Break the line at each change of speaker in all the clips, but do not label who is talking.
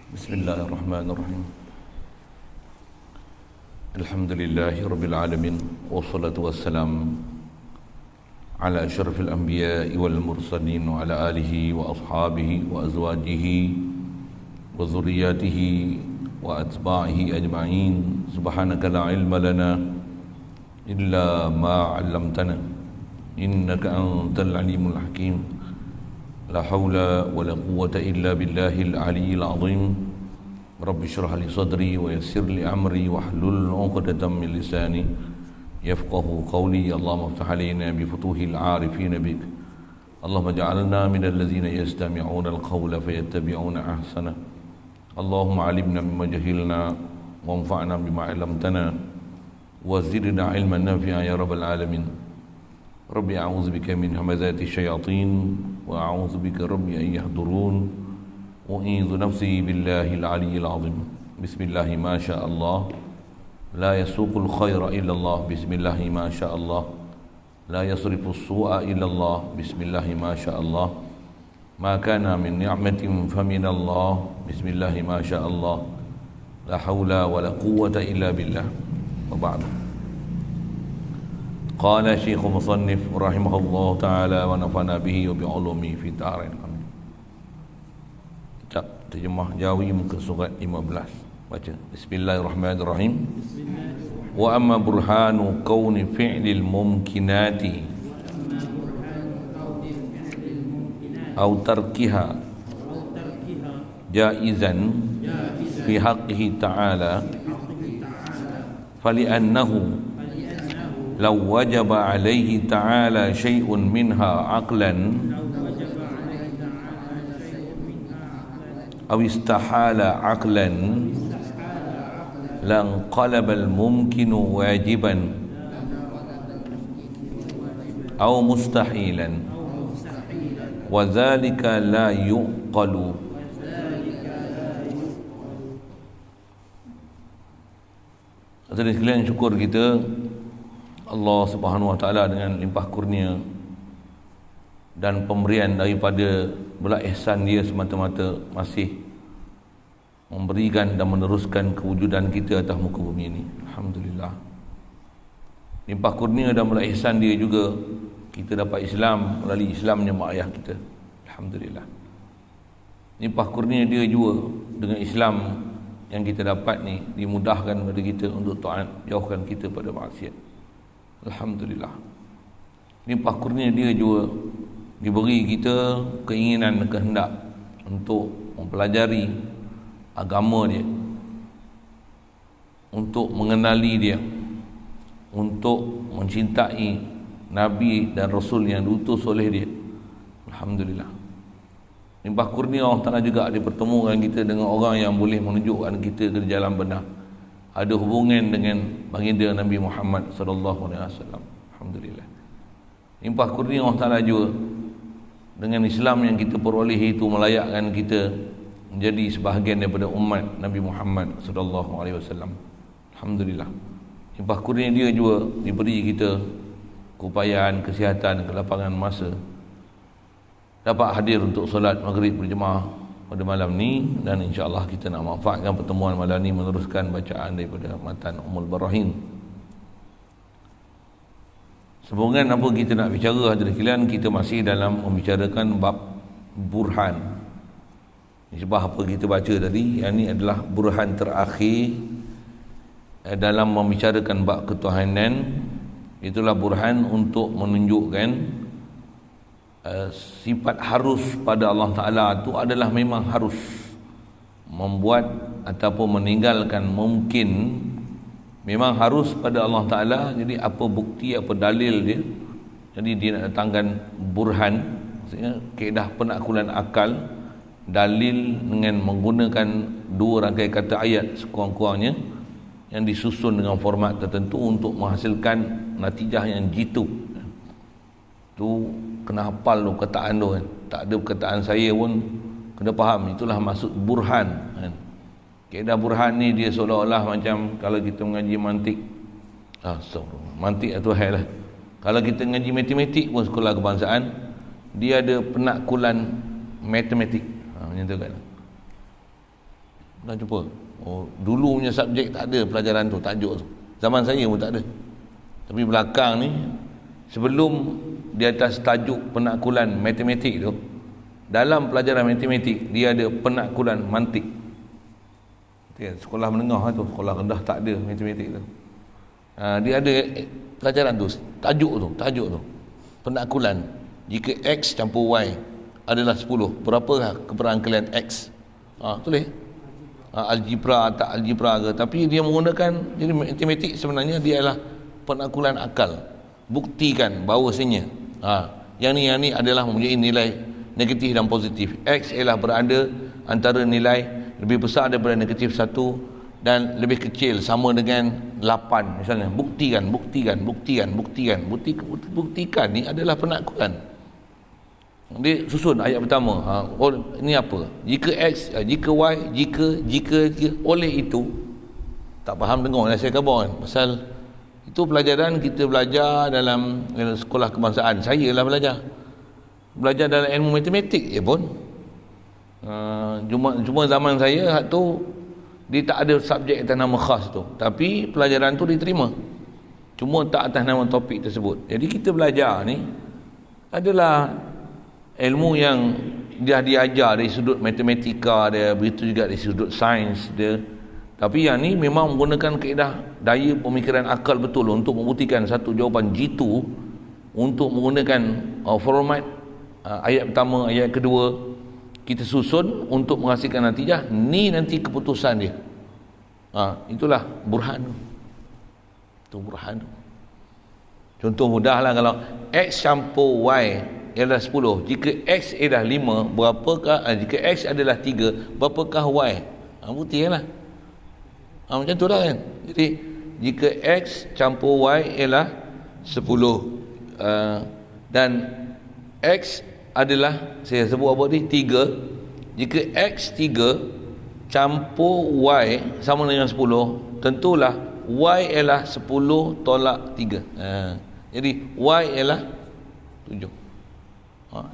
Bismillahirrahmanirrahim. Alhamdulillahi rabbil alamin, wassalatu wassalam ala asyrafil anbiya'i wal mursalin wa ala alihi wa ashabihi wa azwajihi wa dzurriyyatihi wa atba'ihi ajma'in. Subhanaka la ilma lana illa ma 'allamtana innaka antal alimul hakim. La haula wa la quwwata illa billahil aliyyil azim. Rabbi shrah li sadri wa yassir li amri wahlul 'uqdatam min lisani yafqahu qawli. Allahumma iftah alaina bi futuhil 'arifin bik. Allahumma ij'alna minal ladzina yastami'una al-qawla fayattabi'una ahsana. Allahumma 'allimna mimma jahilna wanfa'na bima 'allamtana wa zidna 'ilman nafi'a ya rabbal alamin. Rabbi a'udzubika min hamazati syayatin wa a'udzubika rabbi an yahdurun. U'idzu nafsi billahil aliyyil azim. Bismillah ma syaa Allah. La yasuqul khaira illa Allah. Bismillah ma syaa Allah. La yasrifus su'a illa Allah. Bismillah ma syaa Allah. Ma kana min ni'matin famin Allah. Bismillah ma syaa Allah. La haula wa la quwwata illa billah. Wa ba'd. Qala Syekh Musannif rahimahullah ta'ala wa nafa'na bihi wa bi'ulumi fi darain. Amin. Ucap terjemah Jawi muka surat 15. Baca. Bismillahirrahmanirrahim. Wa amma burhanu kauni fi'lil mumkinati au tarkiha jaizan fi haqqihi ta'ala fali'annahu law wajaba alaihi ta'ala syai'un minha aqlan aw istahala aqlan lan qalaba al-mumkinu wajiban aw mustahilan wa dhalika la yuqalu. Hadirin sekalian, syukur kita Allah Subhanahu wa taala dengan limpah kurnia dan pemberian daripada belas ihsan dia semata-mata masih memberikan dan meneruskan kewujudan kita atas muka bumi ini. Alhamdulillah. Limpah kurnia dan belas ihsan dia juga kita dapat Islam melalui Islamnya mak ayah kita. Alhamdulillah. Limpah kurnia dia juga dengan Islam yang kita dapat ni dimudahkan kepada kita untuk taat, jauhkan kita pada maksiat. Alhamdulillah. Limpah kurnia dia juga diberi kita keinginan dan kehendak untuk mempelajari agama dia, untuk mengenali dia, untuk mencintai Nabi dan Rasul yang diutus oleh dia. Alhamdulillah. Limpah kurnia Allah Ta'ala juga dipertemukan kita dengan orang yang boleh menunjukkan kita ke jalan benar, ada hubungan dengan baginda Nabi Muhammad sallallahu alaihi wasallam. Alhamdulillah. Limpah kurnia Allah Ta'ala juga dengan Islam yang kita peroleh itu melayakkan kita menjadi sebahagian daripada umat Nabi Muhammad sallallahu alaihi wasallam. Alhamdulillah. Limpah kurnia dia juga diberi kita keupayaan, kesihatan, kelapangan masa dapat hadir untuk solat maghrib berjemaah pada malam ni, dan insya-Allah kita nak manfaatkan pertemuan malam ni meneruskan bacaan daripada matan Ummul Barahin. Sambungan apa kita nak bicara hadirin sekalian, kita masih dalam membicarakan bab burhan. Sebab apa kita baca tadi, yang ni adalah burhan terakhir dalam membicarakan bab ketuhanan. Itulah burhan untuk menunjukkan sifat harus pada Allah Ta'ala itu adalah memang harus, membuat ataupun meninggalkan mungkin memang harus pada Allah Ta'ala. Jadi apa bukti, apa dalil dia, jadi dia nak datangkan burhan, maksudnya kaedah penaklukan akal, dalil dengan menggunakan dua rangkai kata ayat sekurang-kurangnya yang disusun dengan format tertentu untuk menghasilkan natijah yang jitu. Tu kena hafal tu perkataan tu kan. Tak ada perkataan saya pun kena faham. Itulah maksud burhan kan. Kaedah burhan ni dia seolah-olah macam kalau kita mengaji mantik. Mantik atau hal lah. Kalau kita mengaji matematik pun sekolah kebangsaan, dia ada penaklukan matematik. Macam tu kan. Dah jumpa? Dulu punya subjek tak ada pelajaran tu, tajuk tu. Zaman saya pun tak ada. Tapi belakang ni, sebelum di atas tajuk penakkulan matematik tu, dalam pelajaran matematik dia ada penakkulan mantik. Sekolah menengah tu, sekolah rendah tak ada matematik tu. Dia ada pelajaran tu, tajuk tu. Penakkulan. Jika X campur Y adalah 10, berapakah keberangkalian X? Tulis. Algebra tak algebra ke, tapi dia menggunakan, jadi matematik sebenarnya dia adalah penakkulan akal. Buktikan bahawasanya yang ni adalah mempunyai nilai negatif dan positif. X ialah berada antara nilai lebih besar daripada negatif 1 dan lebih kecil sama dengan 8 misalnya. Buktikan ni adalah penakkulan. Dia susun ayat pertama. Ini apa? Jika X, jika Y, jika oleh itu, tak faham dengar saya khabar kan. Pasal itu pelajaran kita belajar dalam sekolah kebangsaan. Saya lah belajar dalam ilmu matematik je pun. Cuma zaman saya tu dia tak ada subjek atas nama khas tu, tapi pelajaran tu diterima, cuma tak atas nama topik tersebut. Jadi kita belajar ni adalah ilmu yang dia diajar dari sudut matematika dia, begitu juga dari sudut sains dia. Tapi yang ni memang menggunakan kaedah daya pemikiran akal betul untuk membuktikan satu jawapan jitu, untuk menggunakan format ayat pertama, ayat kedua kita susun untuk menghasilkan natijah. Ni nanti keputusan dia. Itulah burhan. Itu burhan. Contoh mudahlah, kalau X campur Y ialah 10. Jika X adalah 5, berapakah jika X adalah 3, berapakah Y? Buktilah. Macam tu lah kan. Jadi jika X campur Y ialah 10, dan X adalah, saya sebut apa ni, 3. Jika X 3 campur Y sama dengan 10, tentulah Y ialah 10 tolak 3. Jadi Y ialah 7.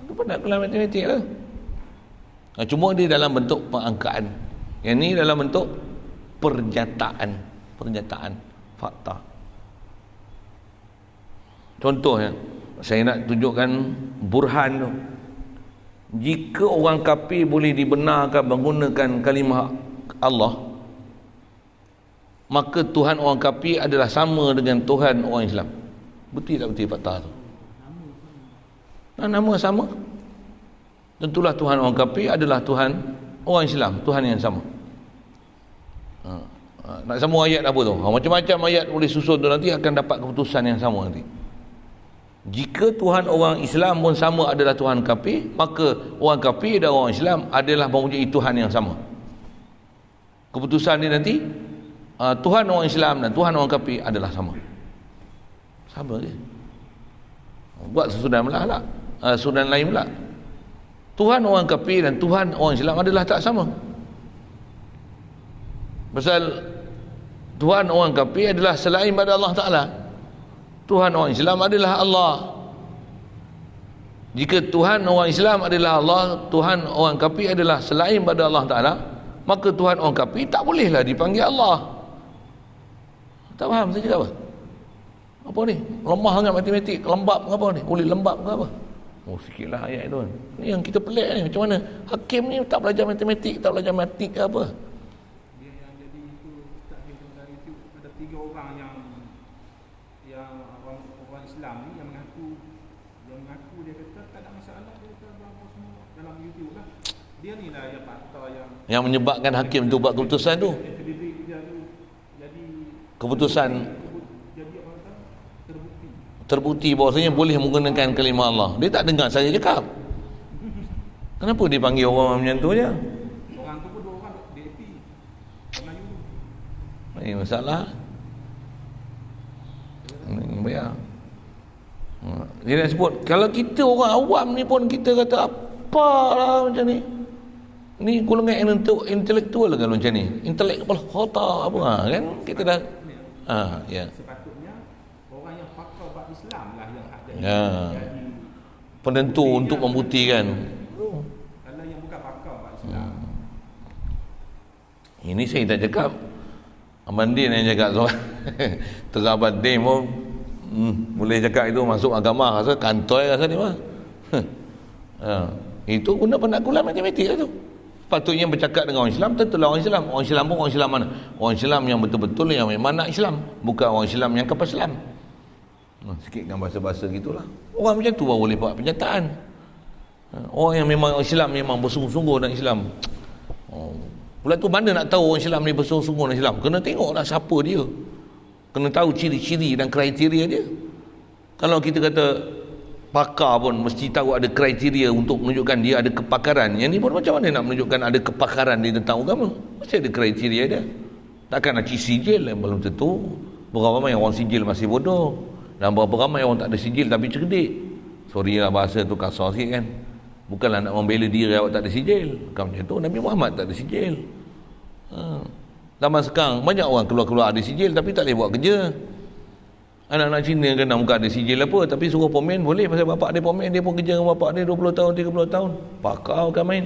Itu penakkulan matematik lah. Cuma dia dalam bentuk pengangkaan. Yang ni dalam bentuk pernyataan fakta. Contohnya, saya nak tunjukkan burhan tu. Jika orang kafir boleh dibenarkan menggunakan kalimah Allah, maka Tuhan orang kafir adalah sama dengan Tuhan orang Islam. Betul tak betul fakta tu? Nama sama. Tentulah Tuhan orang kafir adalah Tuhan orang Islam, Tuhan yang sama. Nak sambung ayat apa tu? Macam-macam ayat boleh susun tu, nanti akan dapat keputusan yang sama nanti. Jika Tuhan orang Islam pun sama adalah Tuhan kafir, maka orang kafir dan orang Islam adalah mempunyai Tuhan yang sama. Keputusan ni nanti Tuhan orang Islam dan Tuhan orang kafir adalah sama. Sama je. Buat sesudah pula, sudan lain pula. Tuhan orang kafir dan Tuhan orang Islam adalah tak sama. Pasal Tuhan orang kafir adalah selain pada Allah Ta'ala. Tuhan orang Islam adalah Allah. Jika Tuhan orang Islam adalah Allah, Tuhan orang kafir adalah selain pada Allah Ta'ala, maka Tuhan orang kafir tak bolehlah dipanggil Allah. Tak faham saya cakap apa? Apa ni? Lemah sangat matematik, lembab ke apa ni? Boleh lembab ke apa? Sikitlah ayat itu. Ni yang kita pelik ni, macam mana hakim ni tak belajar matematik, tak belajar matematik ke apa?
Dia yang jadi itu Ustaz Hidung dari itu, ada 3 orang yang orang Islam ni yang mengaku dia kata tak ada masalah, dia kata apa semua dalam YouTube lah. Dia ni lah yang fakta yang
menyebabkan hakim tu buat keputusan tu.
Jadi
keputusan
jadi orang kata
terbukti bahawasanya boleh menggunakan kalimah Allah. Dia tak dengar saya cakap. Kenapa dia panggil orang macam tu je?
Orang tu pun 2 orang DAP Melayu.
Ini masalah. Bayar. Dia nak sebut, kalau kita orang awam ni pun kita kata apalah macam ni. Ni golongan intelektual kalau macam ni. Intelek kepala otak apa kan? Kita dah ya.
Sepatutnya orang yang pakar bab Islam lah yang
Ya. Penentu untuk membuktikan.
Kalau yang bukan pakar bab Islam.
Ini saya tak cakap, Abang Din yang cakap soal Terus Abang Din pun boleh cakap itu masuk agama, rasa kantoi rasa ni mah. Itu guna penaklukan matematik lah tu. Patutnya bercakap dengan orang Islam, tentulah orang Islam. Orang Islam pun orang Islam mana? Orang Islam yang betul-betul yang memang nak Islam, bukan orang Islam yang kapal Islam. Sikit dengan bahasa-bahasa gitulah. Orang macam tu baru boleh buat penyataan. Orang yang memang Islam, memang bersungguh-sungguh nak Islam. Pula tu mana nak tahu orang Islam ni bersungguh-sungguh nak Islam? Kena tengoklah siapa dia. Kena tahu ciri-ciri dan kriteria dia. Kalau kita kata pakar pun mesti tahu ada kriteria untuk menunjukkan dia ada kepakaran. Yang ni pun macam mana nak menunjukkan ada kepakaran di tentang agama? Mesti ada kriteria dia. Takkan nak sijil yang belum tentu. Berapa ramai orang sijil masih bodoh, dan berapa ramai orang tak ada sijil tapi cerdik. Sorry lah bahasa tu kasar sikit kan. Bukanlah nak membela diri awak tak ada sijil. Bukan macam tu. Nabi Muhammad tak ada sijil. Zaman sekarang banyak orang keluar-keluar ada sijil tapi tak boleh buat kerja. Anak-anak Cina kena muka ada sijil apa, tapi suruh pomen boleh, pasal bapak dia pomen, dia pun kerja dengan bapak dia 20 tahun 30 tahun. Pakar kan main.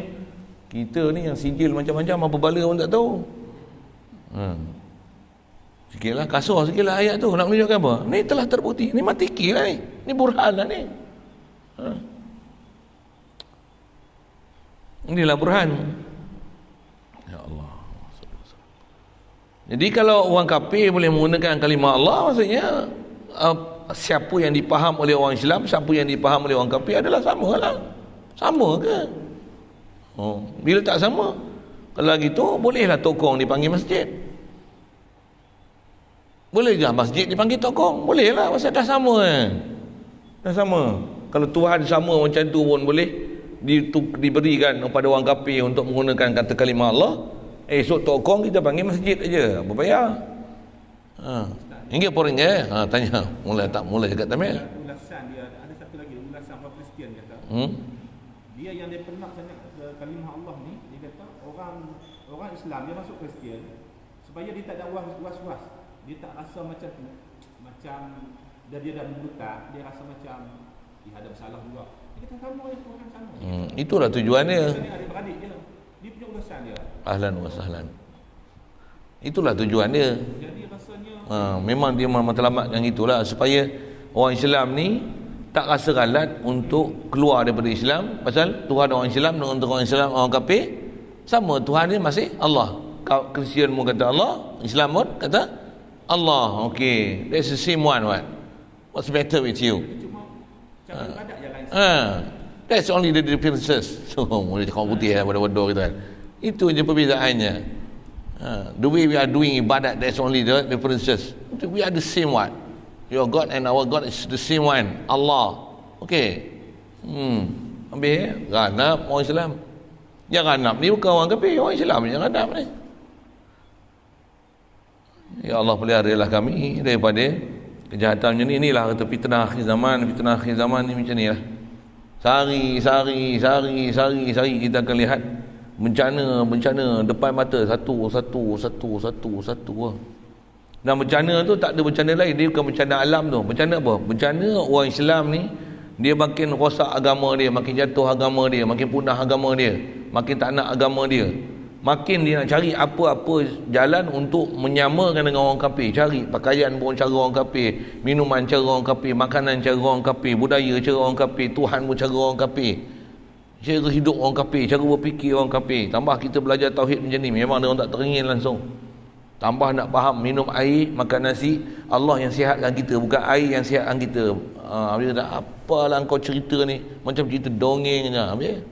Kita ni yang sijil macam-macam, apa bala pun tak tahu. Sikitlah kasar sikitlah ayat tu nak menunjukkan apa? Ni telah terbukti, ni matiki lah ni. Ni burhan lah ni. Inilah burhan. Ya Allah. Jadi kalau orang kafir boleh menggunakan kalimah Allah, maksudnya siapa yang dipaham oleh orang Islam, siapa yang dipaham oleh orang kafir adalah sama lah. Sama ke? Bila tak sama, kalau gitu bolehlah tokong dipanggil masjid. Boleh ke masjid dipanggil tokong? Bolehlah, pasal dah sama kan? Dah sama. Kalau Tuhan sama macam tu pun boleh diberikan kepada orang kafir untuk menggunakan kata kalimah Allah. Esok tokong kita panggil masjid aja, apa payah? Ringgit per ringgit. Tanya, mulai cakap Tamil.
Ulasan dia ada satu lagi, ulasan orang Kristian kata. Dia yang dia pernah sangat kalimah Allah ni, dia kata orang Islam dia masuk Kristian supaya dia tak ada was-was. Dia tak rasa macam tu. Macam dia dah buta, dia rasa macam ada masalah juga. Dia kata sama ya Tuhan sama.
Itulah tujuannya.
Adik-beradik dia. Dia punya ulasan dia.
Ahlan wa sahlan. Itulah tujuan dia.
Jadi rasanya
memang dia matlamatkan itulah supaya orang Islam ni tak rasa ralat untuk keluar daripada Islam, pasal Tuhan orang Islam dengan orang Islam orang kafir sama, Tuhan dia masih Allah. Kristian pun kata Allah, Islam pun kata Allah. Okay, that's the same one. What's better with you?
cuma cara ibadat yang lain.
That's only the differences. So, boleh cakap putih bodoh-bodoh gitu kan. Itu je perbezaannya. The way we are doing ibadat, that's only the differences. We are the same one. Your God and our God is the same one. Allah. Okay. Ambil ganap orang Islam. Yang ganap ni bukan orang kafir, orang Islam yang ganap ni. Ya Allah, peliharalah kami daripada kejahatan macam ni. Inilah kata fitnah akhir zaman. Fitnah akhir zaman ni macam ni lah. Sehari kita akan lihat bencana depan mata satu. Dan bencana tu tak ada bencana lain, dia bukan bencana alam tu. Bencana apa? Bencana orang Islam ni dia makin rosak agama dia, makin jatuh agama dia, makin punah agama dia, makin tak nak agama dia. Makin dia nak cari apa-apa jalan untuk menyamakan dengan orang kafir. Cari pakaian pun cara orang kafir, minuman cara orang kafir, makanan cara orang kafir, budaya cara orang kafir, Tuhan pun cara orang kafir, cara hidup orang kafir, cara berfikir orang kafir. Tambah kita belajar tauhid macam ni, memang dia orang tak teringin langsung. Tambah nak faham minum air, makan nasi, Allah yang sihatkan kita, bukan air yang sihatkan kita. Dia kata, apalah kau cerita ni, macam cerita dongeng je. Habis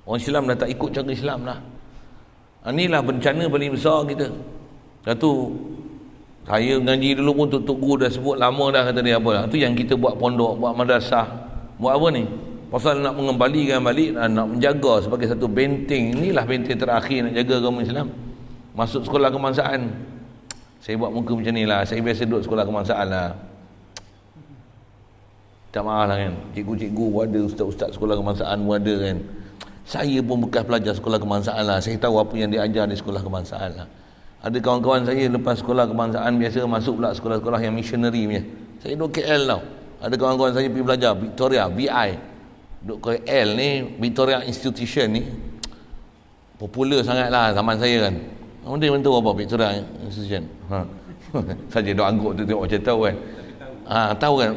orang Islam dah tak ikut cara Islam lah. Inilah bencana paling besar kita. Satu, saya ngaji dulu pun Tok Guru dah sebut lama dah, kata dia apa lah. Itu yang kita buat pondok, buat madrasah. Buat apa ni? Pasal nak mengembalikan balik, nak menjaga sebagai satu benteng. Inilah benteng terakhir nak jaga agama Islam. Masuk sekolah kebangsaan. Saya buat muka macam ni lah. Saya biasa duduk sekolah kebangsaan lah. Tak marah lah kan. Cikgu-cikgu pun ada, ustaz-ustaz sekolah kebangsaan pun ada kan. Saya pun bekas pelajar sekolah kebangsaan lah. Saya tahu apa yang diajar di sekolah kebangsaan lah. Ada kawan-kawan saya lepas sekolah kebangsaan biasa masuk pula sekolah-sekolah yang missionary punya. Saya duduk KL tau. Ada kawan-kawan saya pergi belajar Victoria, BI. Duduk KL ni, Victoria Institution ni. popular sangatlah zaman saya kan. Dia bentuk apa Victoria Institution. Saja dok angguk tu tengok macam tahu kan. Tahu kan.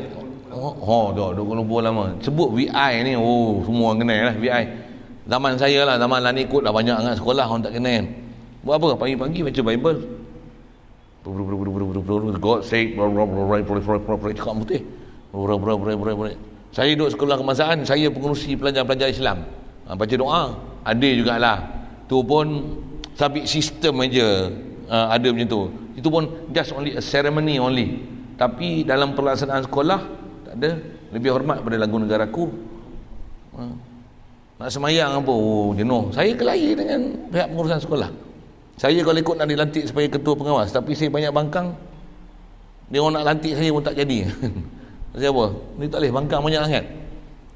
Dok Kuala Lumpur lama. Sebut VI ni, semua orang kenal lah VI. Zaman saya lah, zaman Lani Kut dah banyak sangat sekolah orang tak kenal. Buat apa? Pagi-pagi baca Bible. God sake, cakap putih. Saya duduk sekolah kebangsaan, saya pengurusi pelajar-pelajar Islam. Baca doa. Ada jugalah. Tu pun sabit sistem aja ada macam tu. Itu pun just only a ceremony only. Tapi dalam pelaksanaan sekolah tak ada. Lebih hormat pada lagu negaraku. Nak semayang apa? Jenuh. Saya kelahi dengan pihak pengurusan sekolah. Saya kalau ikut nak dilantik sebagai ketua pengawas, tapi saya banyak bangkang. Dia orang nak lantik saya pun tak jadi. Saya apa? Ni tak boleh bangkang banyak sangat.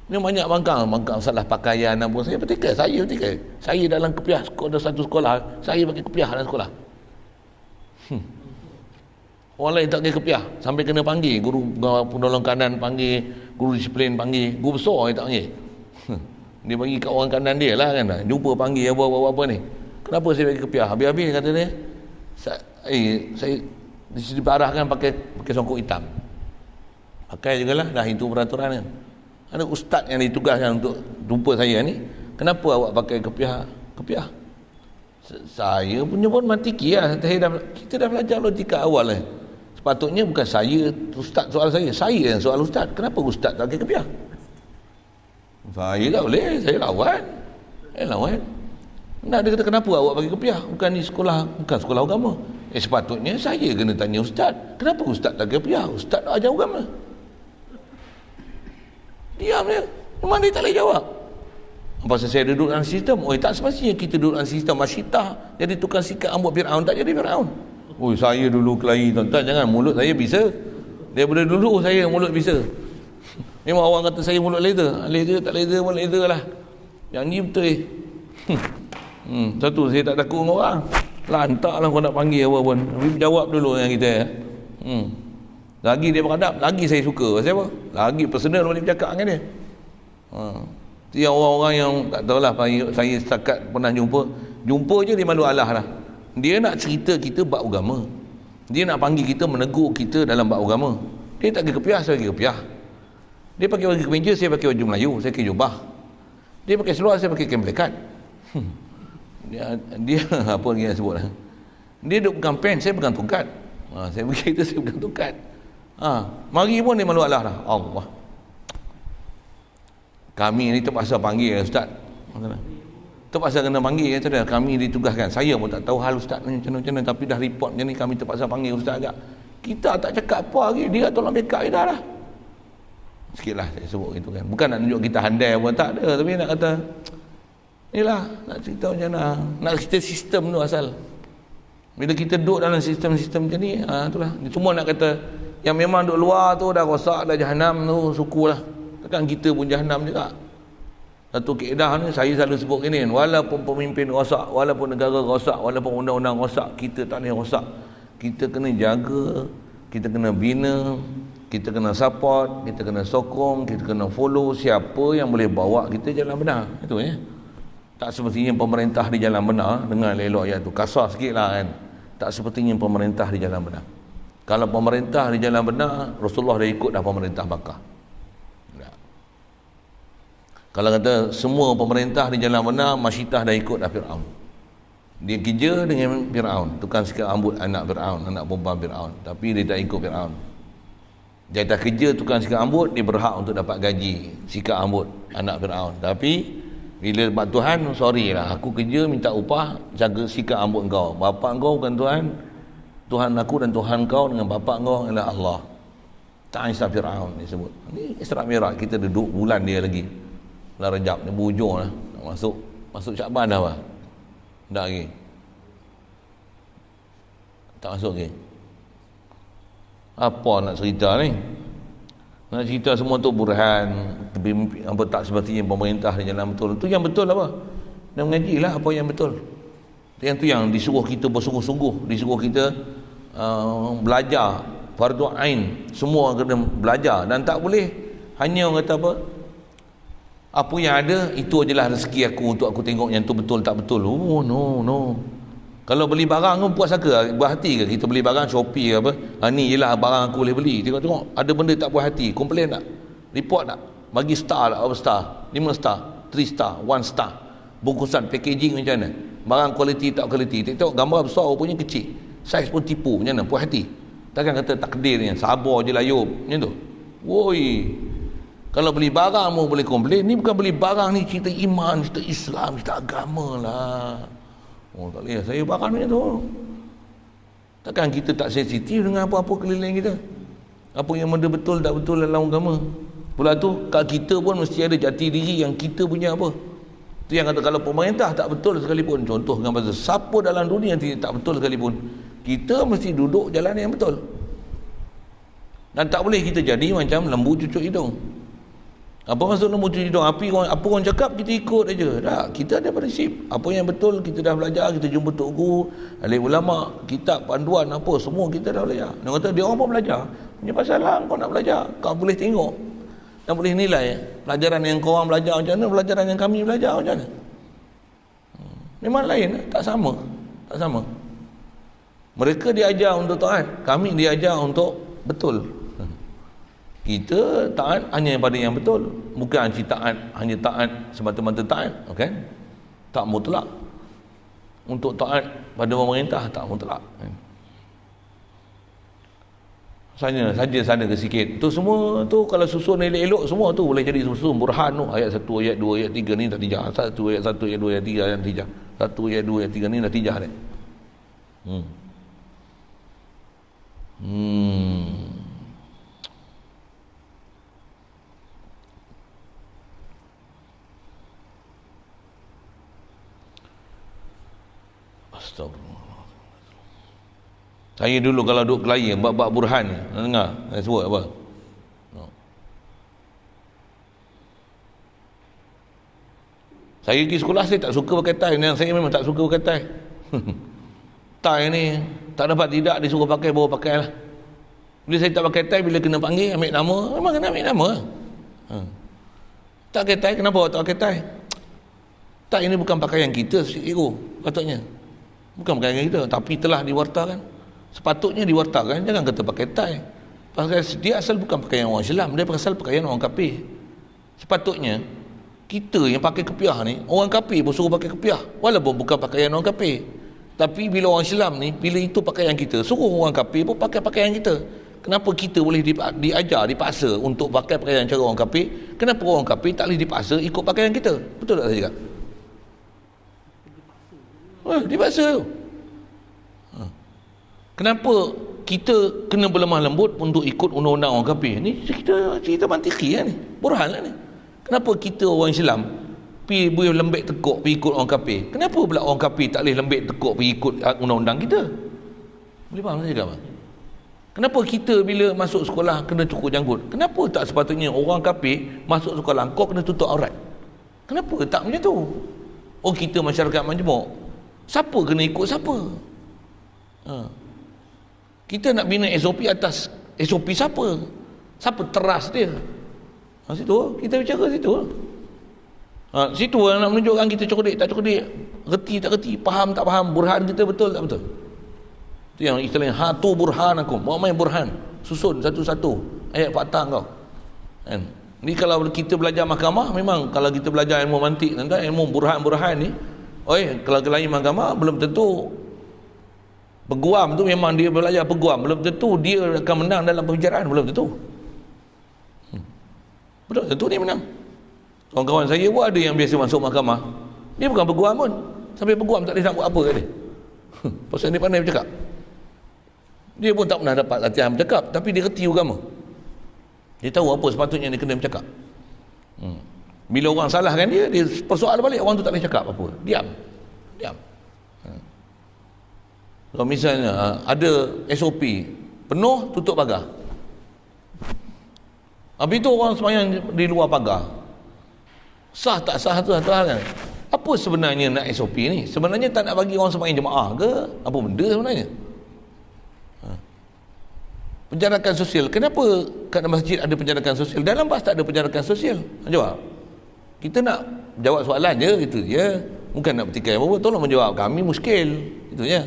Ni banyak bangkang salah pakaian apa. Saya bertikai. Saya dalam kepiah satu sekolah, saya pakai kepiah dalam sekolah. Orang lain tak pakai kepiah, sampai kena panggil guru penolong kanan, panggil guru disiplin, panggil guru besar dia tak panggil. Dia bagi kat orang kanan dia lah kan. Jumpa panggil apa ni. Kenapa saya pakai kepiah? Habis-habis kata dia, saya diarahkan pakai songkok hitam. Pakai jugalah, dah itu peraturan kan. Ada ustaz yang ditugaskan untuk jumpa saya ni. Kenapa awak pakai kepiah? Saya punya pun mantiki lah. Kita dah belajar logika awal lah. Sepatutnya bukan saya ustaz soal saya yang soal ustaz. Kenapa ustaz tak pakai kepiah? Saya tak boleh, saya lawan. Nak dia kata kenapa awak pakai kepiah? Bukan sekolah agama. Sepatutnya saya kena tanya ustaz. Kenapa ustaz tak pakai kepiah? Ustaz tak ajar agama. Diam dia. Memang dia tak boleh jawab. Pasal saya duduk dalam sistem. Tak semestinya kita duduk dalam sistem Masyitah jadi tukang sikat rambut Fir'aun. Tak jadi Fir'aun. Saya dulu kelahi tuan-tuan. Jangan, mulut saya bisa. Daripada dulu saya mulut bisa. Memang orang kata saya mulut leather. Leather tak leather pun leather lah. Yang ni betul satu, saya tak takut dengan orang. Lantaklah kau nak panggil apa pun. Jawab dulu dengan kita. Lagi dia beradab, lagi saya suka. Pasal apa? Lagi personal boleh bercakap dengan dia. Yang orang-orang yang tak tahulah, saya setakat pernah jumpa je dia malu Allah lah. Dia nak cerita kita bab agama. Dia nak panggil kita, menegur kita dalam bab agama. Dia tak pakai kepiah, saya pakai kepiah. Dia pakai baju kemeja, saya pakai baju Melayu, saya pakai jubah. Dia pakai seluar, saya pakai kain pelekat. Dia apa lagi yang sebut lah. Dia duduk pegang pen, saya pegang tongkat. Saya pergi itu, saya pegang tongkat. Mari pun dia malu Allah lah. Allah. Kami ni terpaksa panggil ustaz. Terpaksa kena panggil kata dia. Kami ditugaskan. Saya pun tak tahu hal ustaz ni macam mana, tapi dah report macam ni, kami terpaksa panggil ustaz agak. Kita tak cakap apa lagi, dia tolong backup kita dah. Sikitlah saya sebut gitu kan. Bukan nak tunjuk kita handai apa, tak ada, tapi nak kata inilah, nak cerita macam mana. Nak cerita sistem tu asal. Bila kita duduk dalam sistem-sistem macam ni, itulah. Semua nak kata yang memang duduk luar tu dah rosak, dah jahanam tu, syukurlah. Takkan kita pun jahanam juga. Satu kaedah ni saya selalu sebut gini, walaupun pemimpin rosak, walaupun negara rosak, walaupun undang-undang rosak, kita tak boleh rosak. Kita kena jaga, kita kena bina, kita kena support, kita kena sokong, kita kena follow siapa yang boleh bawa kita jalan benar. Itu ya. Tak sepertinya pemerintah di jalan benar, dengan elok ayat tu kasar sikit lah kan. Tak sepertinya pemerintah di jalan benar. Kalau pemerintah di jalan benar, Rasulullah dah ikut dah pemerintah Makkah. Kalau kata semua pemerintah di jalan benar, Masyitah dah ikut dah Fir'aun. Dia kerja dengan Fir'aun, tukang sikat rambut anak Fir'aun, anak perempuan Fir'aun, tapi dia tak ikut Fir'aun. Dia tak kerja tukang sikat rambut, dia berhak untuk dapat gaji sikat rambut anak Fir'aun. Tapi bila buat Tuhan, sorry lah, aku kerja minta upah jaga sikat rambut kau. Bapa kau bukan Tuhan, Tuhan aku dan Tuhan kau dengan bapa kau adalah Allah. Ta'isa Fir'aun disebut. Ini Isra' Mi'raj, kita duduk bulan dia lagi. Bulan Rajab ni berhujung lah. Masuk Syakban dah apa? Tak lagi. Tak masuk lagi. Apa nak cerita ni? Nak cerita semua tu Burhan, apa tak sepertinya pemerintah di jalan betul. Tu yang betul apa? Dan mengajilah apa yang betul. Yang tu yang disuruh kita bersungguh-sungguh, disuruh kita belajar fardu ain. Semua kena belajar dan tak boleh hanya orang kata apa? Apa yang ada, itu adalah rezeki aku untuk aku tengok yang tu betul tak betul. Oh no. Kalau beli barang pun puas hati, berhati ke kita beli barang Shopee ke apa, ni je lah barang aku boleh beli. Tengok ada benda tak puas hati, komplain tak, report tak, bagi star tak, berapa star, 5 star, 3 star, 1 star, bungkusan packaging macam mana, barang kualiti tak kualiti, tengok gambar besar rupanya kecil, saiz pun tipu, macam mana, puas hati. Takkan kata takdir ni, sabar je lah Yub, macam tu. Woi, kalau beli barang pun boleh komplain. Ni bukan beli barang, ni cerita iman, cerita Islam, cerita agama lah. Oh tak boleh, saya barang macam tu. Takkan kita tak sensitif dengan apa-apa keliling kita, apa yang benda betul tak betul dalam agama. Pula tu kat kita pun mesti ada jati diri yang kita punya apa. Tu yang kata kalau pemerintah tak betul sekalipun, contoh dengan bahasa, siapa dalam dunia yang tak betul sekalipun, kita mesti duduk jalan yang betul. Dan tak boleh kita jadi macam lembu cucuk hidung. Apa maksud lembu cucuk hidung? Apa orang cakap kita ikut aja. Tak, kita ada prinsip. Apa yang betul kita dah belajar, kita jumpa tok guru, alim ulama, kitab, panduan apa semua kita dah belajar. Dia kata dia orang pun belajar. Punya pasal lah kau nak belajar. Kau boleh tengok dan boleh nilai pelajaran yang kau orang belajar macam mana, pelajaran yang kami belajar macam mana. Memang lain, tak sama. Tak sama. Mereka diajar untuk taat, kami diajar untuk betul. Kita taat hanya pada yang betul, bukan hanya taat semata-mata taat, okay? Tak mutlak. Untuk taat pada pemerintah tak mutlak. Saja sana ke sikit. Tu semua tu kalau susun elok-elok semua tu boleh jadi susun burhan tu. Ayat 1, ayat 2, ayat 3 ni natijah. 1 ayat 1, ayat 2, ayat 3 ayat natijah. 1 ayat 2, ayat 3 ni natijah dia. Astagfirullah. Saya dulu kalau duduk Kelaya bab-bab burhan ni, dengar saya sebut apa? Saya pergi sekolah, saya tak suka pakai tie. Dan saya memang tak suka pakai tie. Tie ni tak dapat tidak disuruh pakai, bawa pakai lah. Bila saya tak pakai tie, bila kena panggil ambil nama, memang kena ambil nama. Tak pakai tie, kenapa awak tak pakai tie? Tie ini bukan pakaian kita, ego patutnya. Bukan pakaian kita, tapi telah diwartakan. Sepatutnya diwartakan, jangan kata pakai tie. Pasal dia asal bukan pakaian orang Islam, dia asal pakaian orang kafir. Sepatutnya kita yang pakai kepiah ni, orang kafir pun suruh pakai kepiah, walaupun bukan pakaian orang kafir. Tapi bila orang Islam ni, bila itu pakaian kita, suruh orang kafir pun pakai pakaian kita. Kenapa kita boleh diajar, dipaksa untuk pakai pakaian cara orang kafir? Kenapa orang kafir tak boleh dipaksa ikut pakaian kita? Betul tak saya cakap? Dipaksa tu. Kenapa kita kena berlemah lembut untuk ikut undang-undang orang kafir? Ni cerita mantiki lah ni, burhan lah ni. Kenapa kita orang Islam pergi boleh lembek tekuk pergi ikut orang kafir? Kenapa pula orang kafir tak boleh lembek tekuk pergi ikut undang-undang kita? Boleh faham saya cakap? Kenapa kita bila masuk sekolah kena cukur janggut? Kenapa tak sepatutnya orang kafir masuk sekolah kau kena tutup aurat? Kenapa tak macam tu? Oh, kita masyarakat majmuk, siapa kena ikut siapa? Kita nak bina SOP atas SOP siapa? Siapa teras dia? Situ kita bicara situ. Situ nak menunjukkan kita cerdik tak cerdik, reti tak reti, faham tak faham, burhan kita betul tak betul. Itu yang istilahnya hatu burhanakum, bawa main burhan, susun satu-satu ayat fakta kau kan. Ni kalau kita belajar mahkamah, memang kalau kita belajar ilmu mantik, tentang ilmu burhan-burhan ni, kalau ke lain mahkamah belum tentu peguam tu memang dia belajar peguam, belum tentu dia akan menang dalam pembicaraan, belum tentu. Belum tentu dia menang. Kawan-kawan saya pun ada yang biasa masuk mahkamah, dia bukan peguam pun, sampai peguam tak boleh nak buat apa kat dia. Pasal dia pandai bercakap. Dia pun tak pernah dapat latihan bercakap, tapi dia reti agama. Dia tahu apa sepatutnya dia kena bercakap. Bila orang salahkan dia persoal balik, orang tu tak boleh cakap apa, diam. Kalau misalnya ada SOP penuh, tutup pagar. Habis itu orang sembahyang di luar pagar. Sah tak sah tu satu hal kan. Apa sebenarnya nak SOP ni? Sebenarnya tak nak bagi orang sembahyang jemaah ke? Apa benda sebenarnya? Penjarakan sosial. Kenapa kat masjid ada penjarakan sosial? Dalam bas tak ada penjarakan sosial. Jawab. Kita nak jawab soalan je, itu je. Bukan nak bertikai apa-apa. Tolong menjawab kami muskil, itu je.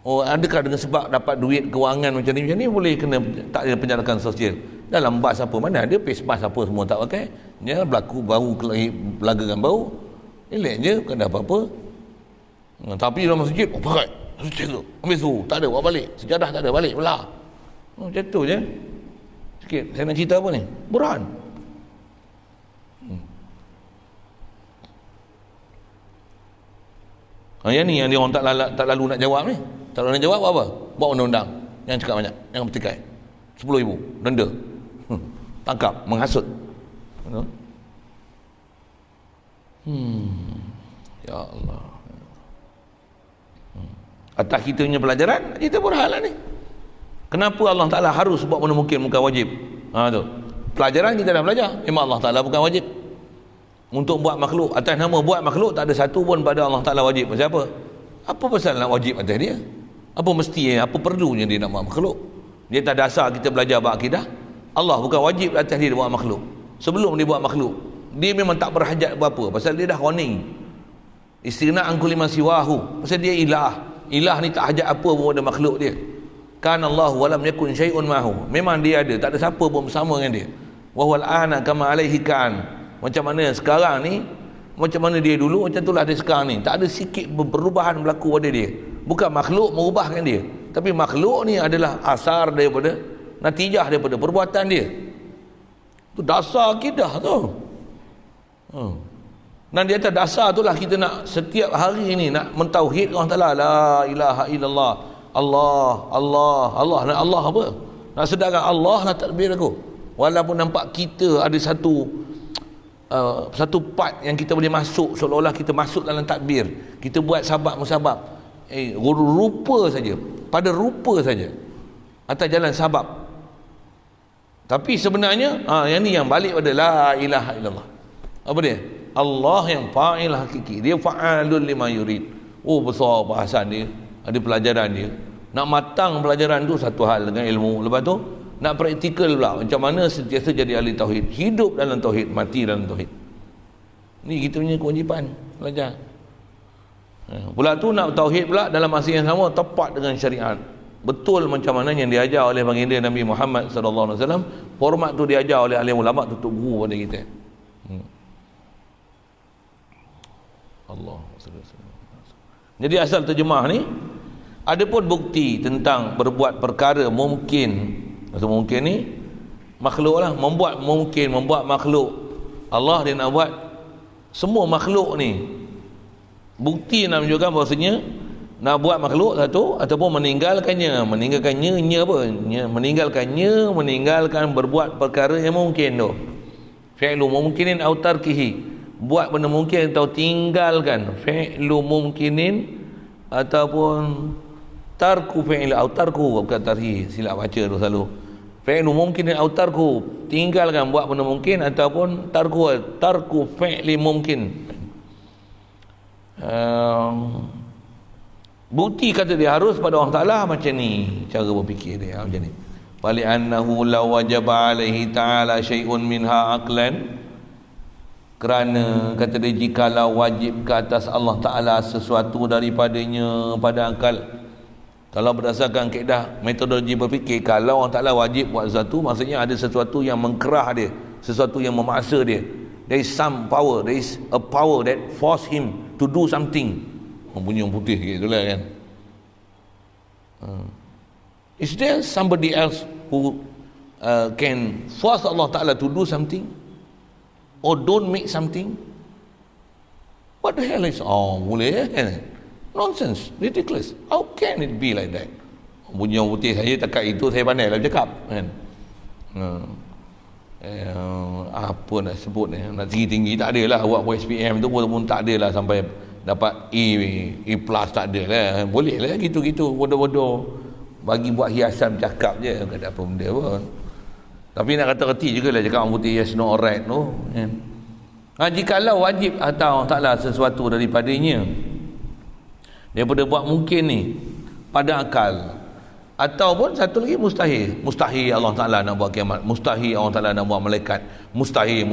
Oh, adakah dengan sebab dapat duit kewangan macam ni boleh kena tak ada penjarakan sosial? Dalam bas apa mana ada face mask apa semua tak pakai. Ya, berlaku bau belagakan bau. Elak je, bukan ada apa-apa. Tapi dalam masjid, pakai masjid tu. Ambil tu, tak ada, buat balik. Sejadah tak ada, balik pula. Macam tu je. Sikit, saya nak cerita apa ni? Burhan. Yang ni yang dia orang tak lalu nak jawab ni. Tak lalu nak jawab apa? Buat undang-undang. Yang cakap banyak, yang bertikai. 10,000 denda. Tangkap, menghasut. Ya Allah. Atas kita punya pelajaran, kita burhan lah ni. Kenapa Allah Ta'ala harus buat benda mungkin bukan wajib? Tu. Pelajaran kita dah belajar. Memang Allah Ta'ala bukan wajib. Untuk buat makhluk, atas nama buat makhluk, tak ada satu pun pada Allah Ta'ala wajib. Pasal apa? Apa pasal nak wajib atas dia? Apa mestinya, apa perlunya dia nak buat makhluk? Dia tak dasar kita belajar bab akidah. Allah bukan wajib atas dia buat makhluk. Sebelum dia buat makhluk, dia memang tak berhajat berapa. Pasal dia dah warning. Istighna'an kulli ma siwahu. Pasal dia ilah. Ilah ni tak hajat apa pun pada makhluk dia. Kana Allah wa lam yakun syai'un ma'hu. Memang dia ada, tak ada siapa pun bersama dengan dia. Wa huwal ana kama alaihi kan. Macam mana sekarang ni, macam mana dia dulu, macam itulah dia sekarang ni. Tak ada sikit perubahan berlaku pada dia. Bukan makhluk merubahkan dia, tapi makhluk ni adalah asar daripada, natijah daripada perbuatan dia. Tu dasar akidah tu. Dan di atas dasar itulah kita nak setiap hari ni nak mentauhid Allah Ta'ala. La ilaha illallah. Allah. Nak Allah apa? Nak sedangkan Allah nak takbir aku. Walaupun nampak kita ada satu part yang kita boleh masuk, seolah-olah kita masuk dalam takbir. Kita buat sabab-musabab. Rupa saja. Pada rupa saja. Atas jalan sabab. Tapi sebenarnya, yang ni yang balik pada la ilaha illallah. Apa dia? Allah yang fa'il hakiki. Dia fa'alun lima yurid. Oh, besar bahasan dia. Ada pelajaran dia. Nak matang pelajaran tu satu hal dengan ilmu. Lepas tu nak praktikal pula. Macam mana sentiasa jadi ahli tauhid. Hidup dalam tauhid, mati dalam tauhid. Ni kita punya kewajipan belajar. Pula tu nak tauhid pula dalam masa yang sama tepat dengan syariat. Betul macam mana yang diajar oleh baginda Nabi Muhammad sallallahu alaihi wasallam. Format tu diajar oleh ahli ulama, tutup guru pada kita. Allah. Jadi asal terjemah ni, ada pun bukti tentang berbuat perkara mungkin. Maksud mungkin ni makhluk lah, membuat makhluk. Allah dia nak buat semua makhluk ni. Bukti nak menunjukkan bahawasanya nak buat makhluk satu ataupun meninggalkannya meninggalkan berbuat perkara yang mungkin tu. Fi'lu mumkinin aw tarkihi, buat benda mungkin atau tinggalkan. Fi'lu mumkinin ataupun tarku fi'il atau tarku, bukan tarhi, silap baca tu selalu. Fi'lu mumkinin atau tarku, tinggalkan buat benda mungkin, ataupun tarku fi'li mumkin. Bukti kata dia harus pada Allah Ta'ala macam ni cara berfikir dia macam ni. Wali annahu law wajaba alaihi ta'ala syai'un minha aqlan, kerana kata dia jikalau wajib ke atas Allah Ta'ala sesuatu daripadanya pada akal. Kalau berdasarkan kaedah metodologi berfikir, kalau Allah Ta'ala wajib buat sesuatu, maksudnya ada sesuatu yang mengkerah dia, sesuatu yang memaksa dia. There is some power, there is a power that force him to do something. Bunyi yang putih gitu lah kan. Is there somebody else who can force Allah Ta'ala to do something or don't make something? What the hell is boleh kan? Nonsense, ridiculous. How can it be like that? Bunyi yang putih saya takat itu saya pandai lah bercakap kan. Apa nak sebut ni, nak tinggi-tinggi tak ada lah. Buat SPM tu pun tak ada lah sampai dapat A plus, tak ada lah. Boleh lah gitu-gitu bodoh-bodoh bagi buat hiasan bercakap je, tak ada apa benda pun. Tapi nak kata reti juga lah cakap orang putih yes no alright tu kan. Jikalau wajib atau taklah sesuatu daripadanya daripada buat mungkin ni pada akal, ataupun satu lagi mustahil Allah Ta'ala nak buat kiamat, mustahil Allah Ta'ala nak buat malaikat, Mustahil.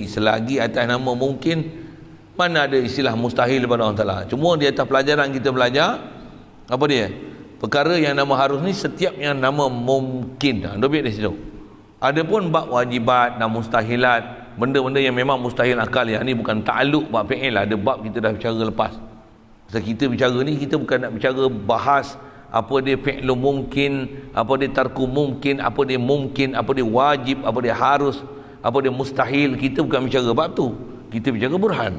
Selagi atas nama mungkin, mana ada istilah mustahil daripada Allah Ta'ala. Cuma di atas pelajaran kita belajar, apa dia? Perkara yang nama harus ni setiap yang nama mungkin. Dobit di situ. Ada pun bab wajibat dan mustahilat, benda-benda yang memang mustahil akal. Yang ni bukan ta'aluk bab fi'il. Ada bab kita dah bicara lepas. Sebab kita bicara ni, kita bukan nak bicara bahas apa dia fi'lu mungkin, apa dia tarku mungkin, apa dia mungkin, apa dia wajib, apa dia harus, apa dia mustahil. Kita bukan bicara bab tu. Kita bicara burhan.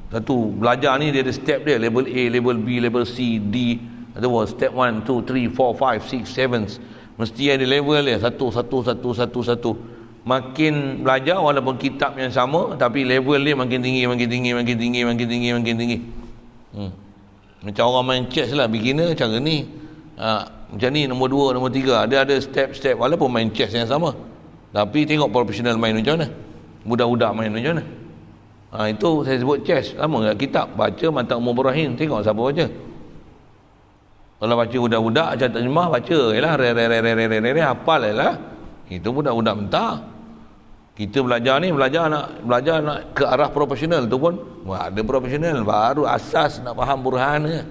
Satu belajar ni dia ada step dia, level A, level B, level C, D, atau step 1, 2, 3, 4, 5, 6, 7. Mesti ada level dia, satu. Makin belajar walaupun kitab yang sama, tapi level dia makin tinggi. Macam orang main chess lah, beginner cara ni, macam ni, nombor 2, nombor 3, dia ada step walaupun main chess yang sama, tapi tengok profesional main macam mana, budak-budak main macam mana. Itu saya sebut chess. Sama kat kitab, baca Mata Umum Ibrahim, tengok siapa baca. Kalau baca budak-budak catat terjemah, baca jelah, hafal jelah. Itu budak-budak mentah. Kita belajar ni, belajar nak ke arah profesional tu pun ada profesional, baru asas nak faham burhan je.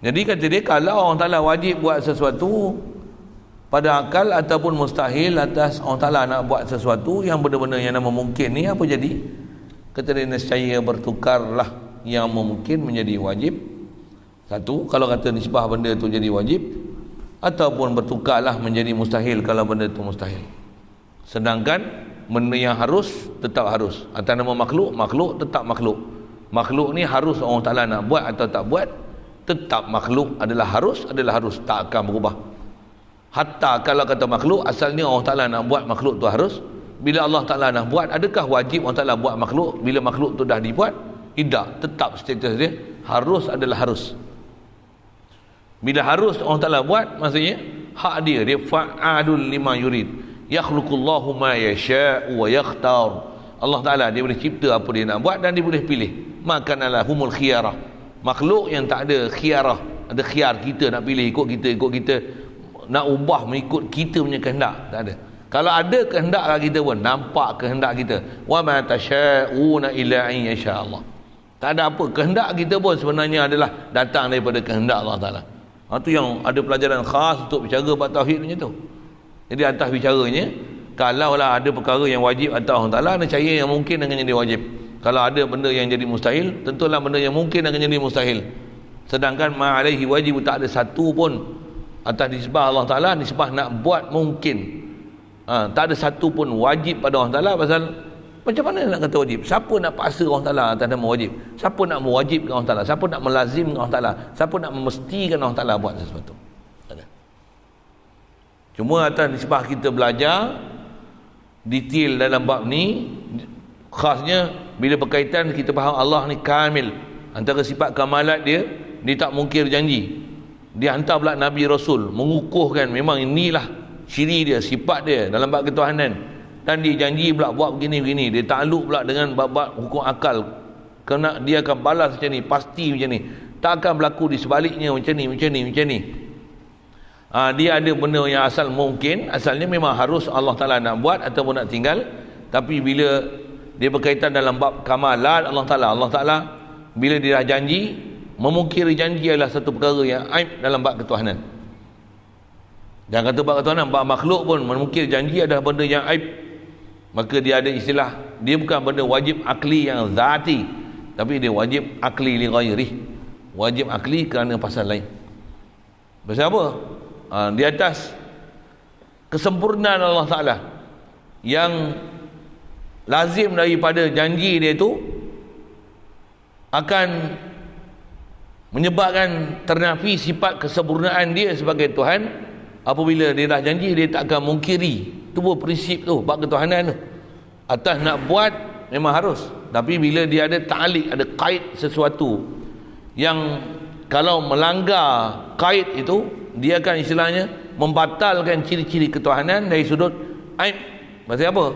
Jadi kata dia, kalau orang Ta'ala wajib buat sesuatu pada akal ataupun mustahil atas Allah Ta'ala nak buat sesuatu yang benda-benda yang nama mungkin ni, apa jadi? Kata dia, nescaya bertukarlah yang mungkin menjadi wajib. Satu, kalau kata nisbah benda tu jadi wajib, ataupun bertukarlah menjadi mustahil kalau benda tu mustahil. Sedangkan benda yang harus tetap harus. Atas nama makhluk tetap makhluk. Makhluk ni harus Allah Ta'ala nak buat atau tak buat, tetap makhluk adalah harus, tak akan berubah. Hatta kalau kata makhluk, asalnya Allah Ta'ala nak buat makhluk tu harus. Bila Allah Ta'ala nak buat, adakah wajib Allah Ta'ala buat makhluk bila makhluk tu dah dibuat? Tidak, tetap status dia harus adalah harus. Bila harus Allah Ta'ala buat, maksudnya hak dia fa'alul lima yurid, yakhluqullahu ma yasha'u wa yakhtar. Allah Ta'ala dia boleh cipta apa dia nak buat dan dia boleh pilih. Makanalah humul khiyarah. Makhluk yang tak ada khiyarah, ada khiyar kita nak pilih ikut kita, nak ubah mengikut kita punya kehendak, tak ada. Kalau ada kehendak kita pun nampak kehendak kita, wa ma tasyauna illa an yasha Allah. Tak ada apa, kehendak kita pun sebenarnya adalah datang daripada kehendak Allah Ta'ala. Itu yang ada pelajaran khas untuk bicara bab tauhid macam tu. Jadi atas bicaranya, kalaulah ada perkara yang wajib atas Allah Ta'ala, nescaya yang mungkin akan jadi wajib. Kalau ada benda yang jadi mustahil, tentulah benda yang mungkin akan jadi mustahil. Sedangkan ma'alaihi wajib, tak ada satu pun atas nisbah Allah Ta'ala, nisbah nak buat mungkin. Tak ada satu pun wajib pada Allah Ta'ala. Pasal macam mana nak kata wajib? Siapa nak paksa Allah Ta'ala atas nama wajib? Siapa nak mewajibkan Allah Ta'ala? Siapa nak melazimkan Allah Ta'ala? Siapa nak memestikan Allah Ta'ala buat sesuatu? Tak ada. Cuma atas nisbah kita belajar detail dalam bab ni, khasnya bila berkaitan kita faham Allah ni kamil. Antara sifat kamalat dia tak mungkir janji. Dia hantar pula Nabi Rasul mengukuhkan memang inilah ciri dia, sifat dia dalam bab ketuhanan, dan dia janji pula buat begini-begini. Dia takluk pula dengan bab-bab hukum akal, kerana dia akan balas macam ni, pasti macam ni, tak akan berlaku di sebaliknya macam ni. Dia ada benda yang asal mungkin, asalnya memang harus Allah Ta'ala nak buat ataupun nak tinggal. Tapi bila dia berkaitan dalam bab kamalat Allah Ta'ala bila dia dah janji, memungkiri janji adalah satu perkara yang aib dalam bab ketuhanan. Dan kata bab ketuhanan, bab makhluk pun memungkiri janji adalah benda yang aib. Maka dia ada istilah, dia bukan benda wajib akli yang zati, tapi dia wajib akli li ghairi, wajib akli kerana pasal lain. Pasal apa? Di atas kesempurnaan Allah Ta'ala yang lazim daripada janji dia itu akan menyebabkan ternafi sifat kesempurnaan dia sebagai Tuhan. Apabila dia dah janji, dia tak akan mungkiri. Itu pun prinsip tu, bab ketuhanan tu. Atas nak buat memang harus, tapi bila dia ada ta'liq, ada kait sesuatu yang kalau melanggar kait itu, dia akan istilahnya membatalkan ciri-ciri ketuhanan dari sudut aib. Maksudnya apa?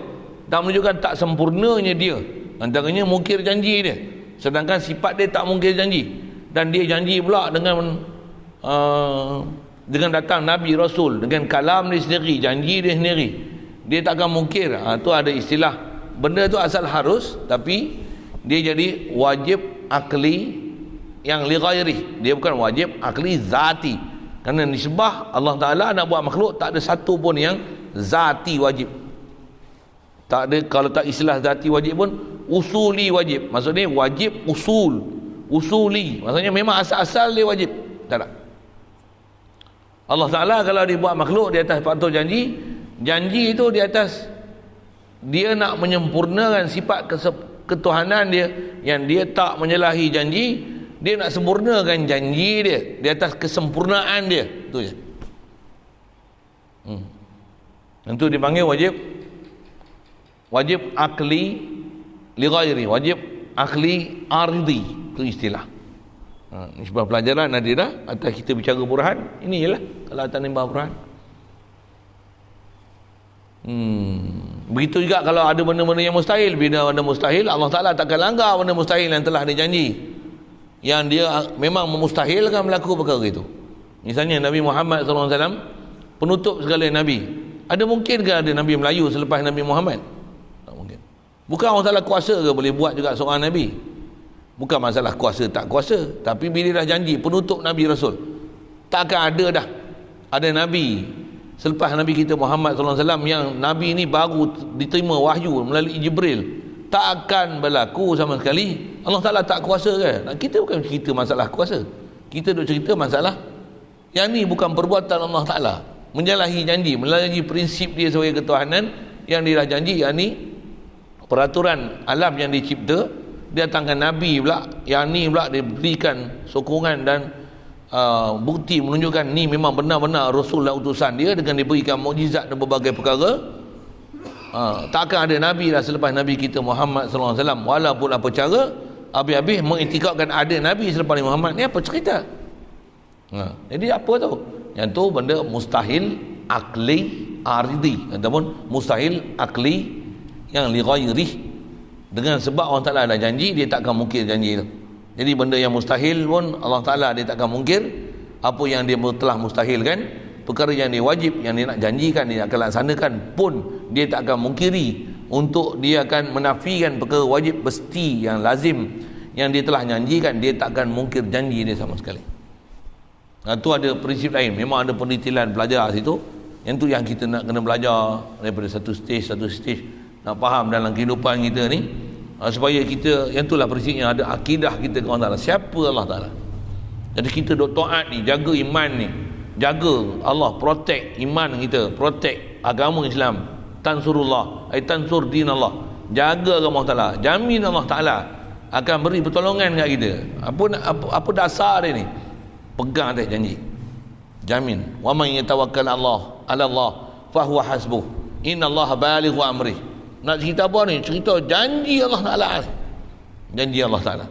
Tak menunjukkan tak sempurnanya dia. Antaranya mungkir janji dia, sedangkan sifat dia tak mungkir janji. Dan dia janji pula dengan dengan datang Nabi Rasul, dengan kalam dia sendiri, janji dia sendiri, dia takkan mungkir. Tu ada istilah, benda tu asal harus, tapi dia jadi wajib akli yang li ghairi. Dia bukan wajib akli zati. Kerana nisbah Allah Ta'ala nak buat makhluk, tak ada satu pun yang zati wajib. Tak ada, kalau tak istilah zati wajib pun usuli wajib. Maksudnya wajib usul, usuli, maksudnya memang asal-asal dia wajib. Tak ada. Allah Ta'ala kalau dia buat makhluk di atas faktor janji, janji itu di atas dia nak menyempurnakan sifat ketuhanan dia, yang dia tak menyalahi janji. Dia nak sempurnakan janji dia di atas kesempurnaan dia. Itu je. Itu dipanggil wajib akli li ghairi, wajib akli aridi. Itu istilah. Ini sebuah pelajaran nanti dah atas kita bicara burhan. Ini ialah kalau atas nimbah burhan. Begitu juga kalau ada benda-benda yang mustahil. Bila benda mustahil, Allah Ta'ala takkan langgar benda mustahil yang telah dijanji, yang dia memang memustahilkan berlaku perkara itu. Misalnya Nabi Muhammad SAW penutup segala Nabi. Ada mungkin ke ada Nabi Melayu selepas Nabi Muhammad? Tak mungkin. Bukan Allah Ta'ala kuasa ke boleh buat juga seorang Nabi? Bukan masalah kuasa tak kuasa, tapi bila dah janji penutup Nabi Rasul, takkan ada dah ada Nabi selepas Nabi kita Muhammad SAW yang Nabi ni baru diterima wahyu melalui Jibril. Tak akan berlaku sama sekali. Allah Ta'ala tak kuasa kan? Kita bukan cerita masalah kuasa, kita duk cerita masalah yang ni bukan perbuatan Allah Ta'ala, menyalahi janji, menyalahi prinsip dia sebagai ketuhanan yang dia dah janji. Yang ni peraturan alam yang dicipta, dia datangkan Nabi pula, yang ni pula dia berikan sokongan dan bukti menunjukkan ni memang benar-benar Rasul dan utusan dia, dengan diberikan mukjizat dan berbagai perkara. Takkan ada Nabi dah selepas Nabi kita Muhammad SAW, walaupun apa cara, habis-habis mengiktikadkan ada Nabi selepas Nabi Muhammad. Ni apa cerita? Jadi apa tu? Yang tu benda mustahil akli aridi, ataupun mustahil akli yang li ghairi. Dengan sebab Allah Ta'ala ada janji, dia takkan mungkir janji itu. Jadi benda yang mustahil pun Allah Ta'ala dia takkan mungkir. Apa yang dia telah mustahilkan, perkara yang dia wajib, yang dia nak janjikan, dia akan laksanakan pun dia tak akan mungkiri. Untuk dia akan menafikan perkara wajib mesti yang lazim yang dia telah janjikan, dia tak akan mungkir janji dia sama sekali. Itu ada prinsip lain. Memang ada pendetailan belajar situ. Yang tu yang kita nak kena belajar daripada satu stage nak faham dalam kehidupan kita ni, supaya kita, yang itulah prinsipnya, ada akidah kita kepada Allah Ta'ala. Siapa Allah Ta'ala? Jadi kita duk taat ni, jaga iman ni, jaga Allah, protect iman kita, protect agama Islam, tansurullah, tansur din Allah, jaga agama Allah Ta'ala, jamin Allah Ta'ala akan beri pertolongan kat kita. Apa dasar dia ni? Pegang atas janji, jamin. Wa man yatawakkal ala Allah fahuwa hasbuh, innallaha balighu amri. Nak cerita apa ni? Cerita janji Allah Ta'ala. Janji Allah Ta'ala.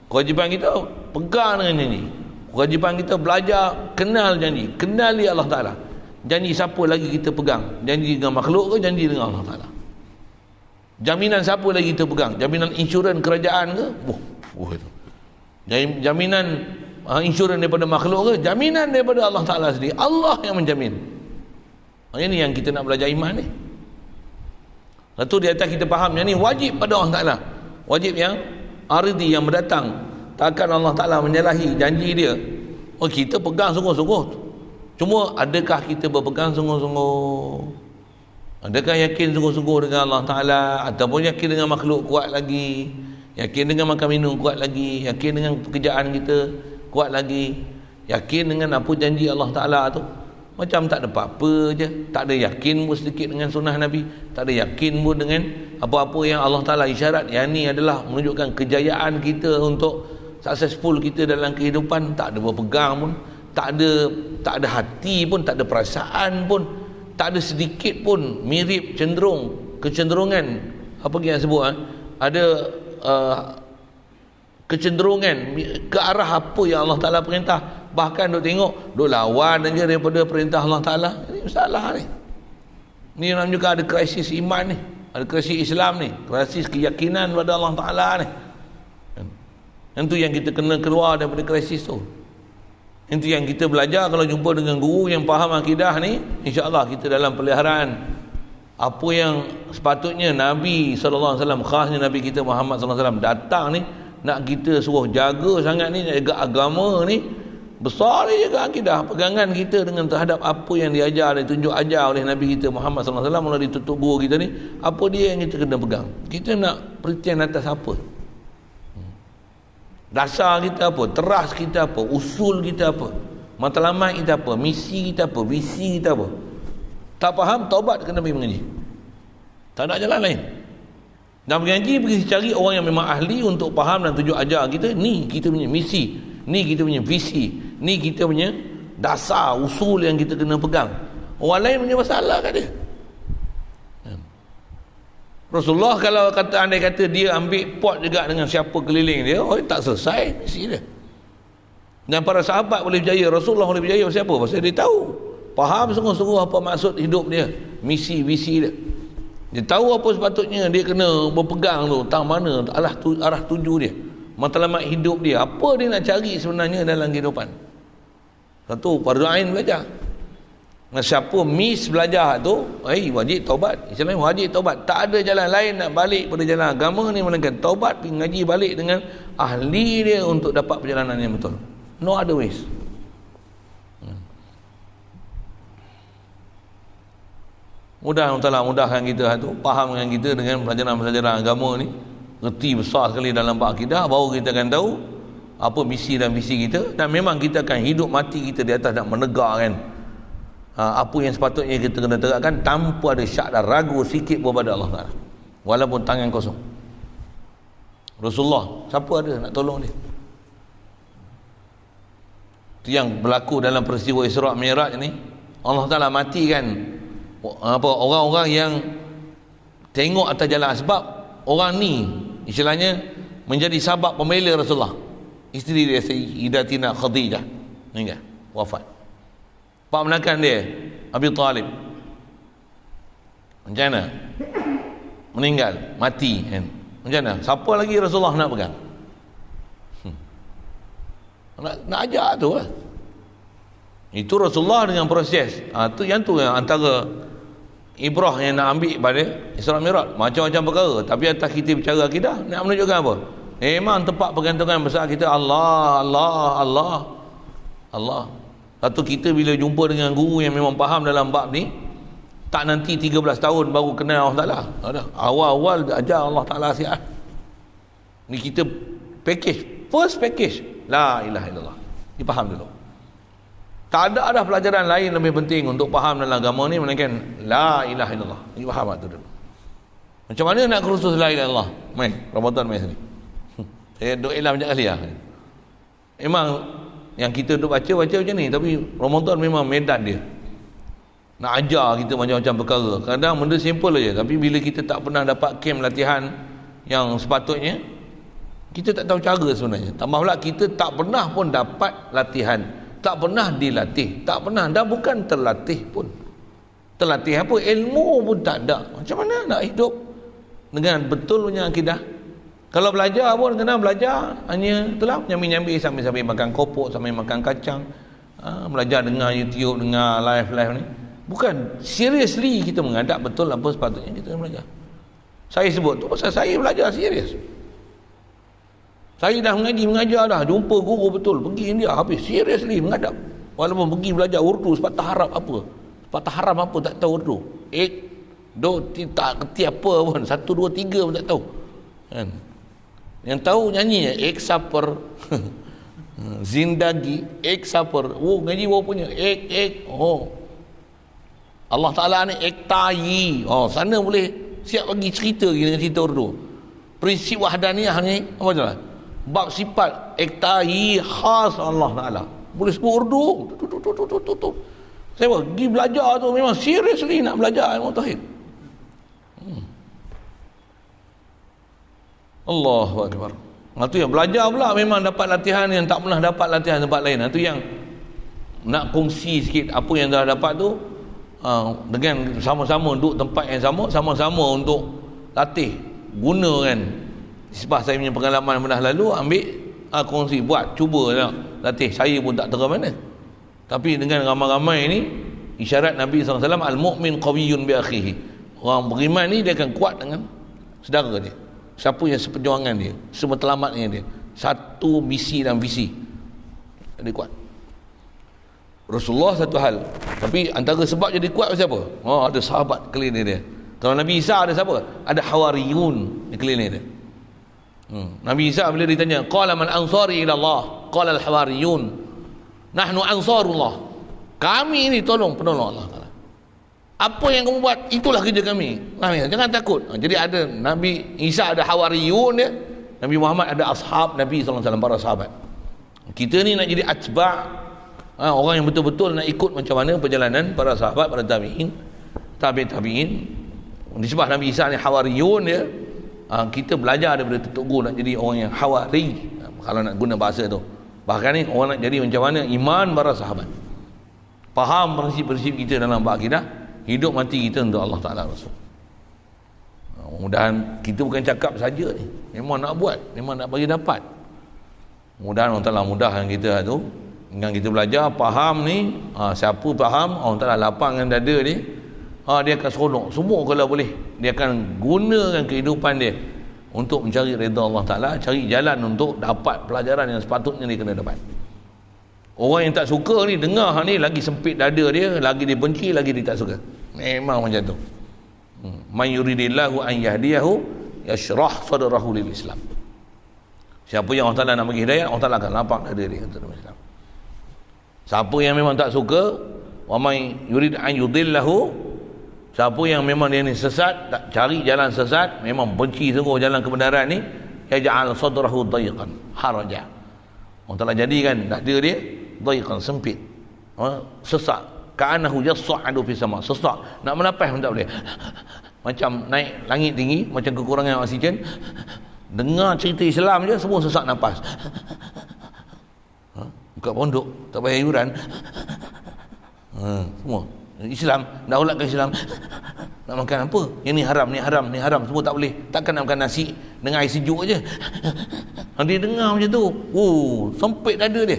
Kewajipan kita pegang dengan janji. Kewajipan kita belajar kenal janji, kenali Allah Ta'ala. Janji siapa lagi kita pegang? Janji dengan makhluk ke janji dengan Allah Ta'ala? Jaminan siapa lagi kita pegang? Jaminan insurans kerajaan ke? Itu. Jaminan insurans daripada makhluk ke? Jaminan daripada Allah Ta'ala sendiri. Allah yang menjamin. Ini yang kita nak belajar iman ni. Satu di atas kita faham yang ni wajib pada Allah Ta'ala, wajib yang aridi, yang mendatang. Takkan Allah Ta'ala menyalahi janji dia. Kita pegang sungguh-sungguh. Cuma adakah kita berpegang sungguh-sungguh? Adakah yakin sungguh-sungguh dengan Allah Ta'ala? Ataupun yakin dengan makhluk kuat lagi, yakin dengan makan minum kuat lagi, yakin dengan pekerjaan kita kuat lagi, yakin dengan apa janji Allah Ta'ala tu? Macam tak ada apa-apa je. Tak ada yakin pun sedikit dengan sunnah Nabi, tak ada yakin pun dengan apa-apa yang Allah Ta'ala isyarat. Yang ni adalah menunjukkan kejayaan kita untuk successful kita dalam kehidupan. Tak ada berpegang pun, tak ada hati pun, tak ada perasaan pun, tak ada sedikit pun mirip, cenderung, kecenderungan, apa yang sebut ada kecenderungan ke arah apa yang Allah Ta'ala perintah. Bahkan duk tengok, duk lawan aja daripada perintah Allah Ta'ala. Ini masalah ni. Ni menunjukkan ada krisis iman ni, ada krisis Islam ni, krisis keyakinan pada Allah Ta'ala ni. Yang tu yang kita kena keluar daripada krisis tu. Itu yang kita belajar. Kalau jumpa dengan guru yang faham akidah ni, insya-Allah kita dalam peliharaan. Apa yang sepatutnya Nabi SAW, khasnya Nabi kita Muhammad SAW datang ni, nak kita suruh jaga sangat ni, jaga agama ni, besar dia jaga akidah. Pegangan kita dengan terhadap apa yang diajar, ditunjuk ajar oleh Nabi kita Muhammad SAW melalui tutup guru kita ni, apa dia yang kita kena pegang. Kita nak pretend atas apa? Dasar kita apa? Teras kita apa? Usul kita apa? Matlamat kita apa? Misi kita apa? Visi kita apa? Tak faham, taubat kena pergi mengaji. Tak ada jalan lain. Dan mengaji pergi cari orang yang memang ahli untuk faham dan tunjuk ajar kita. Ni kita punya misi, ni kita punya visi, ni kita punya dasar, usul yang kita kena pegang. Orang lain punya masalah kat dia. Rasulullah kalau kata, andai kata dia ambil pot juga dengan siapa keliling dia, tak selesai misi dia. Dan para sahabat boleh berjaya, Rasulullah boleh berjaya pasal apa? Pasal dia tahu, faham sungguh-sungguh apa maksud hidup dia, misi, visi dia. Dia tahu apa sepatutnya dia kena berpegang tu, tang mana arah tuju dia, matlamat hidup dia, apa dia nak cari sebenarnya dalam kehidupan. Satu, fardu ain belajar. Siapa miss belajar tu, wajib taubat. Istilahnya wajib taubat. Tak ada jalan lain nak balik pada jalan agama ni melainkan taubat, pergi ngaji balik dengan ahli dia untuk dapat perjalanan yang betul. No other ways. Mudahkan kita tu, faham dengan kita dengan pelajaran-pelajaran agama ni, reti besar sekali dalam bab akidah, baru kita akan tahu apa misi dan visi kita, dan memang kita akan hidup mati kita di atas nak menegakkan apa yang sepatutnya kita kena tegakkan tanpa ada syak dan ragu sikit pun pada Allah Ta'ala, walaupun tangan kosong. Rasulullah, siapa ada nak tolong dia? Itu yang berlaku dalam peristiwa Isra' Mi'raj ni. Allah Ta'ala matikan orang-orang yang tengok atas jalan, sebab orang ni istilahnya menjadi sabab pembela Rasulullah. Isteri dia Sayyidatina Khadijah meninggal, wafat. Pak menakan dia Abi Talib, macam mana? Meninggal, mati kan? Macam mana? Siapa lagi Rasulullah nak pegang? Nak ajar tu lah. Itu Rasulullah dengan proses. Tu yang antara ibrah yang nak ambil pada Isra' Mi'raj. Macam-macam perkara, tapi atas kita bicara akidah, nak menunjukkan apa? Memang tempat pergantungan besar kita Allah. Satu, kita bila jumpa dengan guru yang memang faham dalam bab ni, tak nanti 13 tahun baru kenal Allah Ta'ala. Awal-awal ajar Allah Ta'ala sihat. Ni kita first package la ilaha illallah, dipaham dulu. Tak ada pelajaran lain lebih penting untuk faham dalam agama ni melainkan la ilaha illallah. Dipaham tu dulu. Macam mana nak kursus la ilaha illallah? Ramadan mai sini. Saya duk ilam banyak kali lah. Memang yang kita duk baca macam ni, tapi Ramadan memang medan dia. Nak ajar kita macam-macam perkara. Kadang benda simple aja, tapi bila kita tak pernah dapat camp latihan yang sepatutnya, kita tak tahu cara sebenarnya. Tambah pula kita tak pernah pun dapat latihan, tak pernah dilatih, tak pernah, dah bukan terlatih pun. Terlatih apa? Ilmu pun tak ada. Macam mana nak hidup dengan betul punya akidah? Kalau belajar pun kena belajar hanya itulah nyambi-nyambi sambil makan kopok, sambil makan kacang, belajar dengar YouTube, dengar live ni. Bukan seriously kita menghadap betul apa sepatutnya kita belajar. Saya sebut tu pasal saya belajar serius. Saya dah mengajar dah, jumpa guru betul, pergi India habis seriously menghadap. Walaupun pergi belajar Urdu, sepatah harap apa? Sepatah haram apa tak tahu Urdu. Tak kerti apa pun, 1 2 3 pun tak tahu. Kan? Yang tahu nyanyi ek saper zindagi ek saper. Ngaji bawa punya ek. Allah Ta'ala ni ek tayi. Sana boleh siap bagi cerita dengan cerita Urdu. Prinsip wahdaniyah ni apa jalan? Bab sifat ek tayi khas Allah Ta'ala. Boleh sebut Urdu. Saya pergi belajar tu memang seriously nak belajar ilmu tauhid. Allahu Akbar. Itu yang belajar pula memang dapat latihan yang tak pernah dapat latihan tempat lain. Itu yang nak kongsi sikit apa yang dah dapat tu, dengan sama-sama duduk tempat yang sama-sama untuk latih, gunakan. Sebab saya punya pengalaman pernah lalu ambil kongsi, buat, cuba latih. Saya pun tak tahu mana. Tapi dengan ramai-ramai ni, isyarat Nabi SAW, al-mu'min qawiyyun bi akhihi. Orang beriman ni dia akan kuat dengan saudara dia. Siapa yang seperjuangan dia, sematlamatnya dia, satu misi dan visi, dia kuat. Rasulullah satu hal, tapi antara sebab jadi kuat siapa? Ada sahabat keliling dia. Kalau Nabi Isa ada siapa? Ada hawariyun di keliling dia. Nabi Isa bila ditanya, qala man ansari ila Allah, qala al hawariyun nahnu ansarullah. Kami ni penolong Allah Taala. Apa yang kamu buat, itulah kerja kami. Jangan takut. Jadi ada Nabi Isa ada hawariyun dia, Nabi Muhammad ada ashab Nabi SAW, para sahabat. Kita ni nak jadi atba', orang yang betul-betul nak ikut macam mana perjalanan para sahabat, para tabi'in. Disebut Nabi Isa ni hawariyun dia. Kita belajar daripada Tok Guru nak jadi orang yang hawari, kalau nak guna bahasa tu. Bahkan ni orang nak jadi macam mana iman para sahabat, faham prinsip-prinsip kita dalam akidah, hidup mati kita untuk Allah Ta'ala Rasul. Mudah-mudahan kita bukan cakap saja ni, memang nak buat, memang nak bagi dapat. Mudah-mudahan Allah Ta'ala mudahkan kita tu, dengan kita belajar faham ni. Siapa faham, Allah Ta'ala lapangkan dada dia, dia akan seronok semua kalau boleh. Dia akan gunakan kehidupan dia untuk mencari redha Allah Ta'ala, cari jalan untuk dapat pelajaran yang sepatutnya dia kena dapat. Orang yang tak suka ni, dengar ni lagi sempit dada dia, lagi dia benci, lagi dia tak suka. Memang macam tu. Man yuridillahu an yahdiyahu yashrah sadrahu lil Islam. Siapa yang Allah Ta'ala nak bagi hidayah, Allah Ta'ala akan lapang dada dia untuk Islam. Siapa yang memang tak suka, wa man yurid an yudillahu, siapa yang memang dia ni sesat, tak cari jalan sesat, memang benci sungguh jalan kebenaran ni, yaj'al sadrahu dayiqan haraja. Allah Ta'ala jadikan dada dia dayiqan, sempit, sesak, ka'annahu yas'adu fi sama, sesak, nak menapas pun tak boleh. Macam naik langit tinggi, macam kekurangan oksigen. Dengar cerita Islam je semua sesak nafas. Buka pondok tak bayar iuran, semua Islam, daulatkan Islam. Nak makan apa? Yang ni haram, ni haram, ni haram, semua tak boleh. Takkan nak makan nasi dengan air sejuk je. Dia dengar macam tu, sempit dada dia.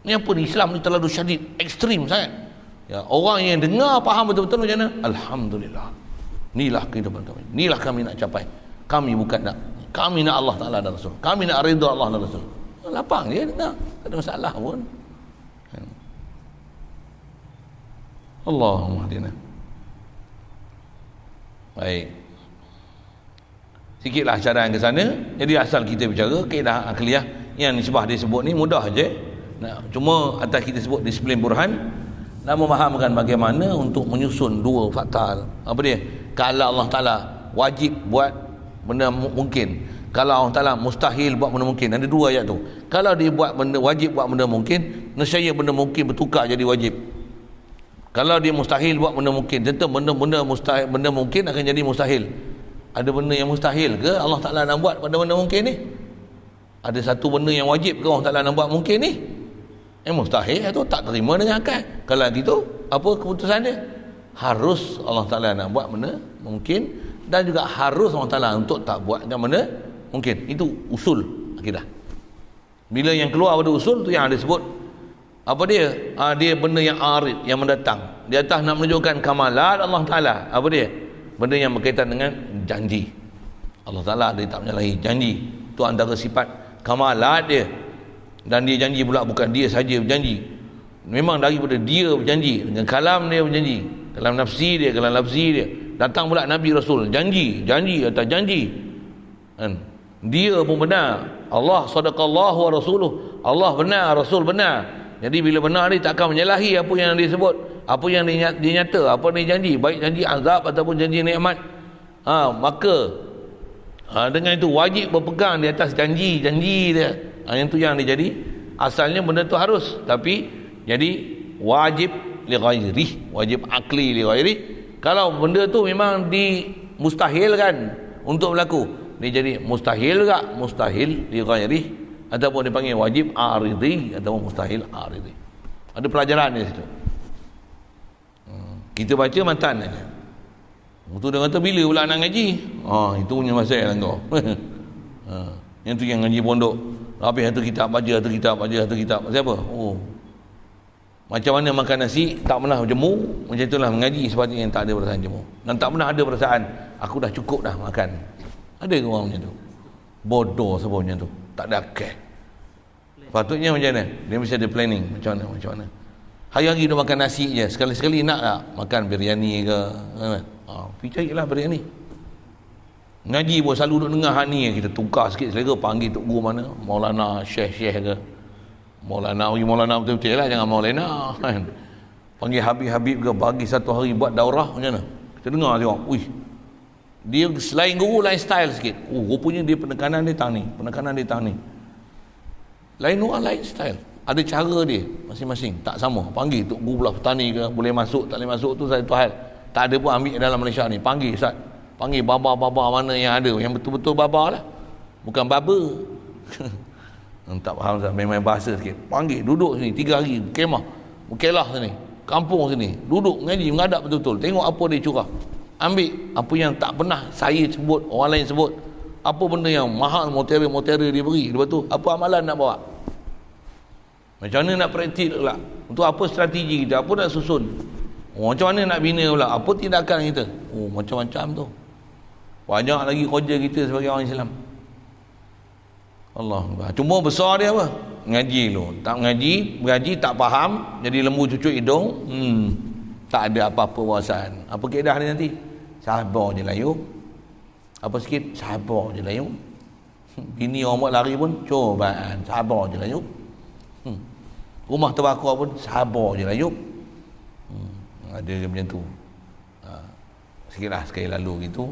Ni apa ni, Islam ni terlalu syadid, ekstrim sangat. Ya, orang yang dengar faham betul-betul macam mana? Alhamdulillah. Inilah kehidupan kami. Inilah kami nak capai. Kami bukan nak, kami nak Allah Ta'ala dan Rasul. Kami nak redha Allah dan Rasul. Lapang dia dengar, tak ada masalah pun. Allahumma hadina. Baik, sikitlah cadangan ke sana. Jadi asal kita bicara kaedah akliyah yang nisbah dia sebut ni mudah je. Cuma atas kita sebut disiplin burhan, nak memahamkan bagaimana untuk menyusun dua fakta. Apa dia? Kalau Allah Ta'ala wajib buat benda mungkin, kalau Allah Ta'ala mustahil buat benda mungkin. Ada dua ayat tu. Kalau dia buat benda wajib, buat benda mungkin, nescaya benda mungkin bertukar jadi wajib. Kalau dia mustahil buat benda mungkin, tentu benda mustahil, benda mungkin akan jadi mustahil. Ada benda yang mustahil ke Allah Ta'ala nak buat pada benda mungkin ni? Ada satu benda yang wajib ke Allah Ta'ala nak buat mungkin ni? Mustahil itu tak terima dengan akal. Kalau gitu, apa keputusan dia? Harus Allah Ta'ala nak buat benda mungkin, dan juga harus Allah Ta'ala untuk tak buat benda mungkin. Itu usul akidah. Bila yang keluar pada usul tu yang ada sebut, apa dia? Dia benda yang arid, yang mendatang. Di atas nak menunjukkan kamalat Allah Ta'ala. Apa dia? Benda yang berkaitan dengan janji. Allah Ta'ala dia tak menyalahi janji. Itu antara sifat kamalat dia. Dan dia janji pula bukan dia saja berjanji. Memang daripada dia berjanji, dengan kalam dia berjanji, kalam nafsi dia, kalam lafzi dia. Datang pula Nabi Rasul, janji atas janji. Dia pun benar. Allah sadaqallahu wa rasuluh. Allah benar, Rasul benar. Jadi bila benar ni takkan menyalahi apa yang dia sebut, apa yang dia nyata, apa dia janji, baik janji azab ataupun janji nikmat. Maka dengan itu wajib berpegang di atas janji dia. Yang tu yang dia jadi asalnya benda tu harus, tapi jadi wajib li ghairi, wajib akli li ghairi. Kalau benda tu memang dimustahilkan untuk berlaku, dia jadi mustahil juga, mustahil li ghairi, ataupun dipanggil wajib aridi ataupun mustahil aridi. Ada pelajaran di situ. Kita baca matan aja. Itu dia kata bila pula nak ngaji? Itu punya masalah kau. Yang tu yang ngaji pondok. Habis satu kitab baca, satu kitab. Siapa? Oh. Macam mana makan nasi, tak pernah jemu, macam itulah mengaji sepatutnya yang tak ada perasaan jemu. Dan tak pernah ada perasaan, aku dah cukup dah makan. Ada ke orang macam tu? Bodoh sebab macam tu. Tak ada akal. Patutnya macam mana? Dia mesti ada planning. Macam mana? Hari-hari dia makan nasi je. Sekali-sekali nak tak makan biryani ke? Pergi carilah biryani. Ngaji pun selalu duduk dengar hak ni. Kita tukar sikit selera, panggil tok guru mana? Maulana, Syekh ke? Maulana betul-betul lah, jangan Maulana kan. Panggil Habib ke, bagi satu hari buat daurah macam mana? Kita dengar tengok, wih, dia selain guru lain style sikit. Rupanya dia penekanan dia tang ni. Lain orang lain style. Ada cara dia masing-masing, tak sama. Panggil tok guru belah petani ke, boleh masuk tak boleh masuk tu satu hal. Tak ada pun ambil dalam Malaysia ni. Panggil Ustaz, panggil baba mana yang ada, yang betul-betul baba lah, bukan baba. Tak faham Ustaz, main bahasa sikit. Panggil, duduk sini 3 hari, kemah, Mukelah sini, kampung sini, duduk ngaji, menghadap betul-betul, tengok apa dia curah, ambil apa yang tak pernah saya sebut, orang lain sebut, apa benda yang mahal, material dia beri, lepas tu apa amalan nak bawa, macam mana nak praktik pula, untuk apa strategi kita, apa nak susun, macam mana nak bina pula, apa tindakan kita, macam-macam tu. Banyak lagi kerja kita sebagai orang Islam. Allah. Cuma besar dia apa? Ngaji lu. Tak ngaji tak faham, jadi lembu cucuk hidung. Tak ada apa-apa wawasan. Apa kaedah dia nanti? Sabar je lah yuk. Apa sikit? Sabar je lah yuk. Bini orang buat lari pun cobaan. Sabar je lah yuk. Rumah terbakar pun sabar je lah yuk. Ada macam tu. Sikitlah sekali lalu gitu.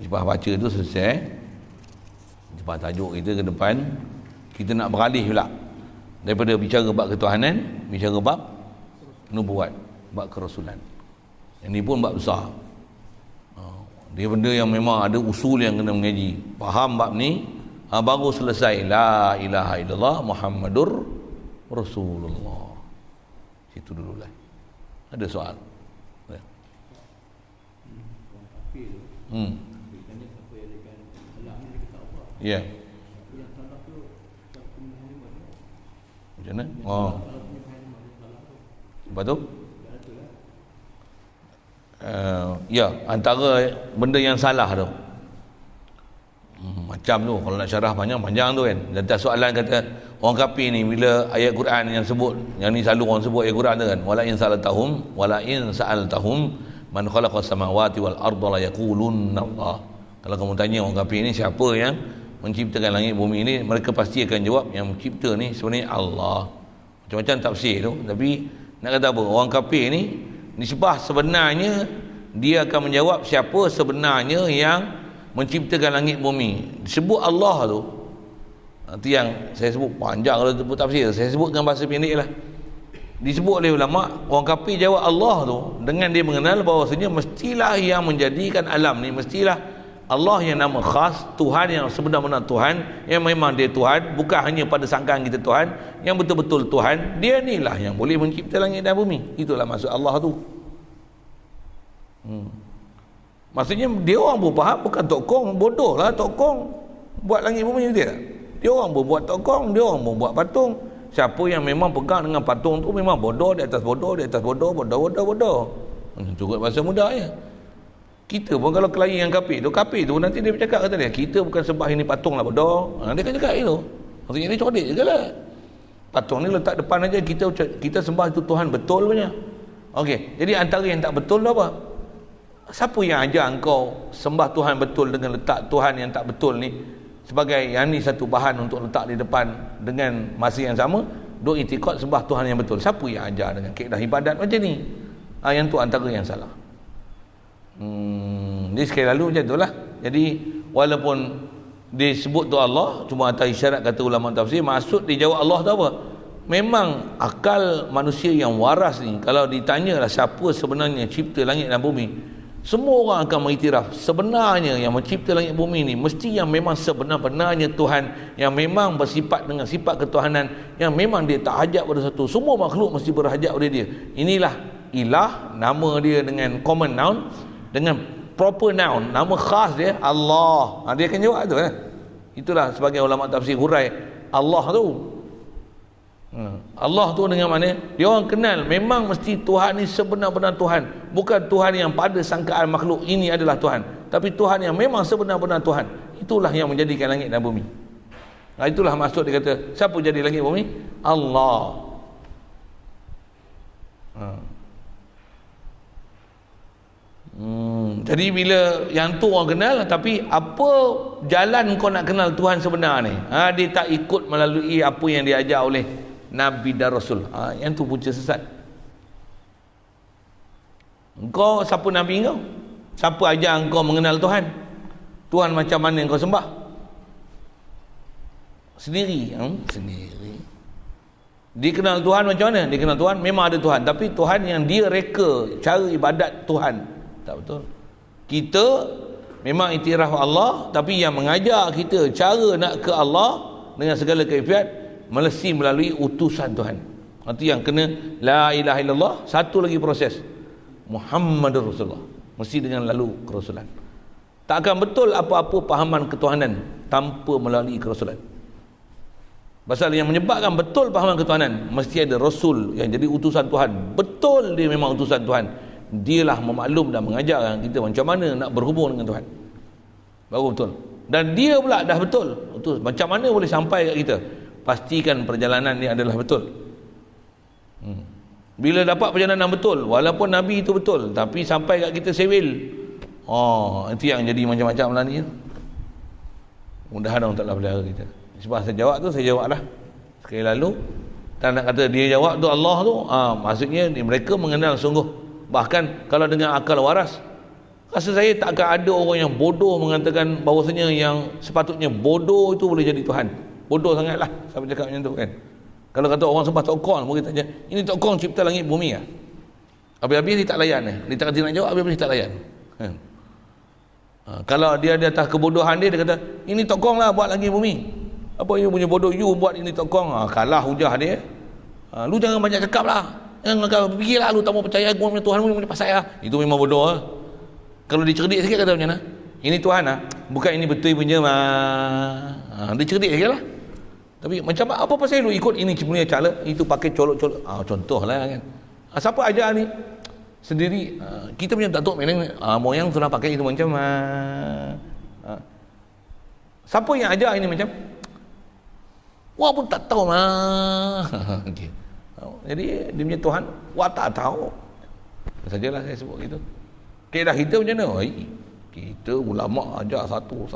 Lepas baca tu selesai. Lepas tajuk kita ke depan, kita nak beralih pula daripada bicara bab ketuhanan, bicara bab nubuat, bab kerasulan. Yang ni pun bab besar. Dia benda yang memang ada usul yang kena mengaji. Faham bab ni, baru selesai la ilaha illallah Muhammadur Rasulullah. Situ dululah. Ada soal? Ya. Macam mana? Lepas tu? Ya, antara benda yang salah tu. Macam tu, kalau nak syarah panjang tu kan. Lantas soalan kata, orang kafir ni bila ayat Quran yang sebut, yang ni selalu orang sebut ayat Quran tu kan, wala in sa'altahum man khalaqas samawati wal arda la yaqulunna Allah. Kalau kamu tanya orang kafir ni siapa yang menciptakan langit bumi ni, mereka pasti akan jawab yang mencipta ni sebenarnya Allah. Macam-macam tafsir tu. Tapi nak kata apa, orang kafir ni nisbah sebenarnya dia akan menjawab siapa sebenarnya yang menciptakan langit bumi. Disebut Allah tu, nanti yang saya sebut panjang kalau sebut tafsir, saya sebutkan bahasa pendek lah. Disebut oleh ulama, orang kafir jawab Allah tu dengan dia mengenal bahawasanya mestilah yang menjadikan alam ni, mestilah Allah yang nama khas, Tuhan yang sebenar-benar Tuhan, yang memang dia Tuhan, bukan hanya pada sangkaan kita Tuhan, yang betul-betul Tuhan, dia ni lah yang boleh mencipta langit dan bumi. Itulah maksud Allah tu. Maksudnya dia orang pun faham, bukan tokong, bodoh lah tokong buat langit bumi dia. Dia orang pun buat tokong, dia orang pun buat patung. Siapa yang memang pegang dengan patung tu memang bodoh di atas bodoh, bodoh. Cukup bahasa mudah ya. Kita pun kalau kelahi yang kafir tu nanti dia bercakap kata dia, kita bukan sembah ini patung lah bodoh. Dia kan cakap itu. Maksudnya dia codik je lah. Patung ni letak depan aja, kita sembah itu Tuhan betul punya. Okey, jadi antara yang tak betul tu apa? Siapa yang ajar engkau sembah Tuhan betul dengan letak Tuhan yang tak betul ni sebagai yang ni satu bahan untuk letak di depan dengan masa yang sama duk itikad sembah Tuhan yang betul? Siapa yang ajar dengan kaedah ibadat macam ni? Yang tu antara yang salah. Dia sekali lalu macam itulah. Jadi walaupun disebut tu Allah, cuma atas isyarat kata ulama tafsir, maksud dijawab Allah tu apa? Memang akal manusia yang waras ni, kalau ditanya lah siapa sebenarnya cipta langit dan bumi, semua orang akan mengiktiraf sebenarnya yang mencipta langit bumi ni mesti yang memang sebenar-benarnya Tuhan, yang memang bersifat dengan sifat ketuhanan, yang memang dia tak hajat pada satu, semua makhluk mesti berhajat pada dia. Inilah ilah, nama dia dengan common noun, dengan proper noun, nama khas dia Allah. Dia akan jawab tu kan. Itulah sebagai ulama tafsir hurai Allah tu. Allah tu dengan mana? Dia orang kenal memang mesti Tuhan ni sebenar-benar Tuhan, bukan Tuhan yang pada sangkaan makhluk ini adalah Tuhan, tapi Tuhan yang memang sebenar-benar Tuhan. Itulah yang menjadikan langit dan bumi. Itulah maksud dia kata, siapa jadi langit bumi? Allah. Jadi bila yang tu orang kenal, tapi apa jalan kau nak kenal Tuhan sebenar ni? Dia tak ikut melalui apa yang diajar oleh Nabi dan Rasul. Yang tu punca sesat. Engkau siapa Nabi kau? Siapa ajar engkau mengenal Tuhan? Tuhan macam mana engkau sembah? Sendiri. Sendiri. Dia kenal Tuhan macam mana? Dia kenal Tuhan memang ada Tuhan, tapi Tuhan yang dia reka cara ibadat Tuhan. Tak betul. Kita memang iktiraf Allah, tapi yang mengajar kita cara nak ke Allah dengan segala kaifiat mesti melalui utusan Tuhan. Itu yang kena la ilaha illallah. Satu lagi proses, Muhammadur Rasulullah, mesti dengan lalu kerasulan. Tak akan betul apa-apa pahaman ketuhanan tanpa melalui kerasulan. Pasal yang menyebabkan betul pahaman ketuhanan, mesti ada Rasul yang jadi utusan Tuhan. Betul dia memang utusan Tuhan. Dialah memaklum dan mengajar kita macam mana nak berhubung dengan Tuhan. Baru betul. Dan dia pula dah betul. Macam mana boleh sampai kat kita? Pastikan perjalanan ni adalah betul. Bila dapat perjalanan betul, walaupun Nabi itu betul, tapi sampai kat kita sewil, itu yang jadi macam-macam lah ni. Mudah-mudahan Allah Ta'ala pelihara kita. Sebab saya jawab tu, saya jawab lah sekali lalu. Tak nak kata dia jawab tu Allah tu, maksudnya mereka mengenal sungguh. Bahkan kalau dengan akal waras, rasa saya tak akan ada orang yang bodoh mengatakan bahawasanya yang sepatutnya bodoh itu boleh jadi Tuhan. Bodoh sangatlah sampai cakap macam tu kan. Kalau kata orang sembah Tok Kong, mungkin tanya, ini Tok Kong cipta langit bumi lah. Habis-habis dia tak layan. Dia tak kata nak jawab, habis-habis dia tak layan. Kalau dia di atas kebodohan dia kata, ini Tok Kong lah buat langit bumi. Apa you punya bodoh, you buat ini Tok Kong. Kalah hujah dia. Lu jangan banyak cakap lah. Jangan fikirlah, lu tak mau percaya aku punya Tuhan punya pasal lah. Itu memang bodoh lah. Kalau dia cerdik sikit kata macam mana? Ini Tuhan lah. Bukan ini betul punya mah. Dia cerdik sikit lah. Tapi macam apa pasal lu ikut ini punya cara, itu pakai colok-colok. Contoh lah kan. Siapa ajar ni? Sendiri. Kita punya datuk memang moyang tu nak pakai itu macam siapa yang ajar ini macam? Wah pun tak tahu lah. Okay. Jadi dia punya Tuhan, wah tak tahu. Sajalah saya sebut gitu. Kedah kita macam mana? Kita ulama ajar satu.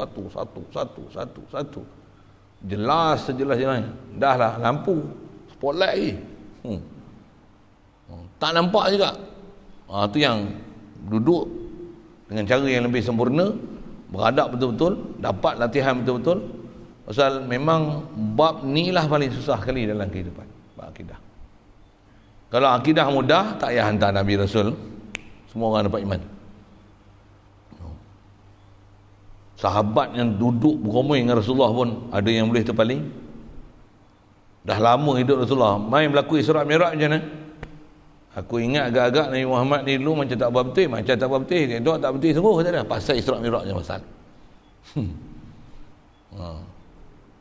Jelas sejelas-jelas. Dah lah lampu spotlight lagi. Tak nampak juga. Tu yang duduk dengan cara yang lebih sempurna, beradab betul-betul, dapat latihan betul-betul. Pasal memang bab ni lah paling susah kali dalam kehidupan, bab akidah. Kalau akidah mudah, tak payah hantar Nabi Rasul, semua orang dapat iman. Sahabat yang duduk beromoi dengan Rasulullah pun ada yang boleh terpaling. Dah lama hidup Rasulullah, main berlaku Isra' Mi'raj macam mana? Aku ingat agak-agak Nabi Muhammad ni dulu macam tak berbetul, macam tak berbetul. Dia tak betul sungguh kata dia. Pasal Isra' Mi'raj je pasal.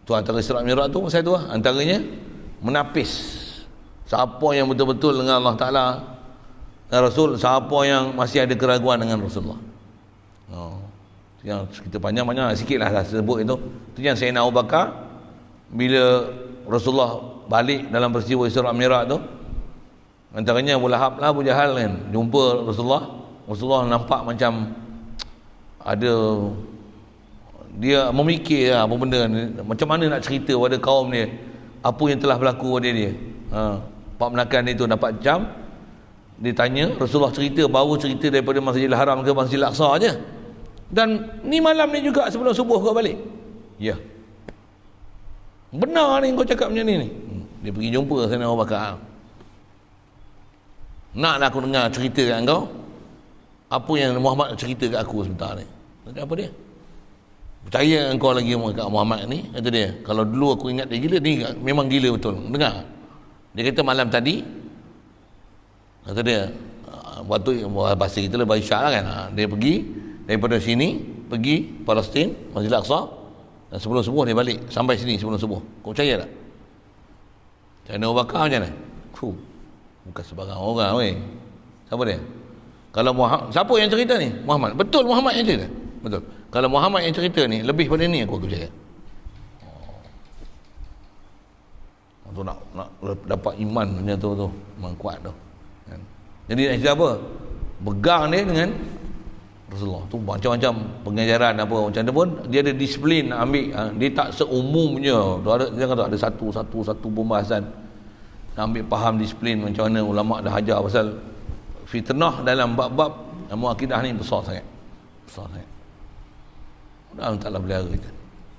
Tu antara Isra' Mi'raj tu pasal tu lah. Antaranya menapis. Siapa yang betul-betul dengan Allah Ta'ala dan Rasul, siapa yang masih ada keraguan dengan Rasulullah. Yang kita panjang-panjang sikit lah sebut itu. Itu yang Sayyidina Abu Bakar bila Rasulullah balik dalam peristiwa Isra' Mi'raj tu, antaranya Abu Lahab lah, Abu Jahal kan jumpa Rasulullah nampak macam ada, dia memikir apa benda ni, macam mana nak cerita pada kaum dia apa yang telah berlaku pada dia. Pak Menakan itu dapat jam, dia tanya, Rasulullah cerita, baru cerita daripada Masjidil Haram ke Masjidil Aqsa aja. Dan ni malam ni juga sebelum subuh kau balik. Ya. Benar ni kau cakap macam ni. Dia pergi jumpa Sayyidina Abu Bakar. Naklah aku dengar cerita kat kau apa yang Muhammad cerita kat aku sebentar ni. Kata apa dia? Percaya engkau lagi kat Muhammad ni? Kata dia, kalau dulu aku ingat dia gila, ni memang gila betul. Dengar. Dia kata malam tadi, kata dia, waktu bahasa kita lah bahasa Isyak lah kan, dia pergi daripada sini pergi Palestin, Masjidil Aqsa, Dan sebelum subuh dia balik. Sampai sini sebelum subuh. Kau percaya tak? China Abu Bakar macam mana? Bukan sebarang orang weh. Siapa dia? Kalau Muhammad, siapa yang cerita ni? Muhammad. Betul Muhammad yang cerita? Betul. Kalau Muhammad yang cerita ni lebih pada ni aku percaya. Tu nak dapat iman macam tu memang kuat tu. Kan? Jadi nak cerita apa? Pegang dia dengan Rasulullah tu macam-macam pengajaran apa macam tu pun dia ada disiplin nak ambil. Dia tak seumumnya. Tu ada dia kata ada satu pembahasan. Nak ambil faham disiplin macam mana ulama dah ajar pasal fitnah dalam bab-bab ilmu akidah ni besar sangat. Besar sangat. Allah Taala pelihara kita.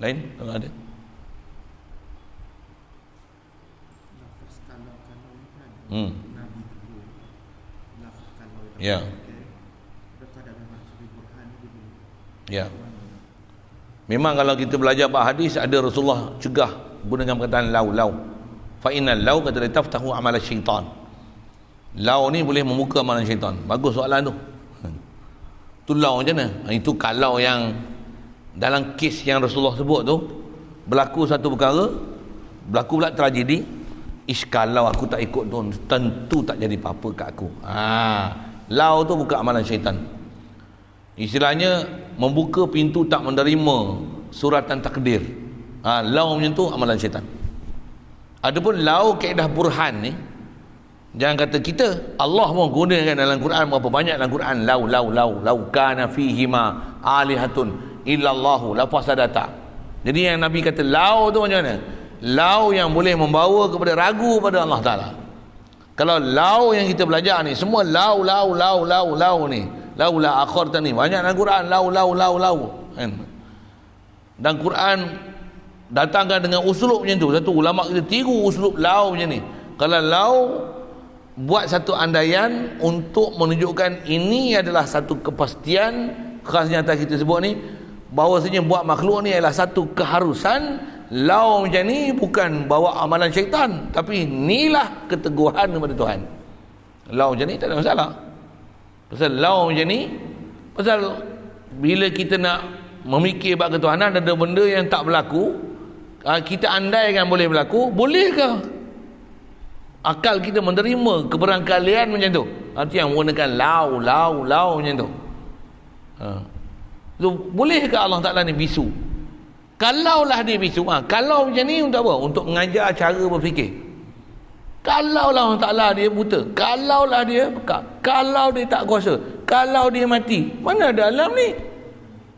Lain kalau ada. Ya. Ya. Memang kalau kita belajar bab hadis ada Rasulullah cegah gunakan perkataan lau. Fa innal lau kata taftahu amal syaitan. Lau ni boleh membuka amalan syaitan. Bagus soalan tu. Tu lau macam mana? Itu kalau yang dalam kes yang Rasulullah sebut tu berlaku satu perkara, berlaku pula tragedi, kalau aku tak ikut tu tentu tak jadi apa-apa kat aku. Lau tu buka amalan syaitan. Istilahnya membuka pintu tak menerima suratan takdir. Lau macam tu amalan syaitan. Adapun lau kaedah burhan ni, jangan kata kita, Allah pun gunakan dalam Quran berapa banyak dalam Quran lau kana fihima alihatun illallahu la fasadata. Jadi yang Nabi kata lau tu macam mana? Lau yang boleh membawa kepada ragu pada Allah Ta'ala. Kalau lau yang kita belajar ni semua lau ni, laula akhartani, banyak dalam Quran lau kan? Dan Quran datangkan dengan uslub macam tu. Satu ulama kita tiru uslub lau macam ni. Kalau lau buat satu andaian untuk menunjukkan ini adalah satu kepastian, khasnya atas kita sebut ni, bahawasanya buat makhluk ni adalah satu keharusan. Lau macam ni bukan bawa amalan syaitan, tapi inilah keteguhan kepada Tuhan. Lau macam ni tak ada masalah. Pasal lau macam ni, pasal bila kita nak memikir bab ketuhanan ada benda yang tak berlaku, kita andaikan boleh berlaku, bolehkah akal kita menerima keberangkalian macam tu? Itu yang menggunakan lau macam tu. So, bolehkah Allah Ta'ala ni bisu? Kalaulah dia bisu, kalau macam ni untuk apa? Untuk mengajar cara berfikir. Kalaulah Allah Ta'ala dia buta, kalaulah dia pekak, kalau dia tak kuasa, kalau dia mati, mana ada alam ni?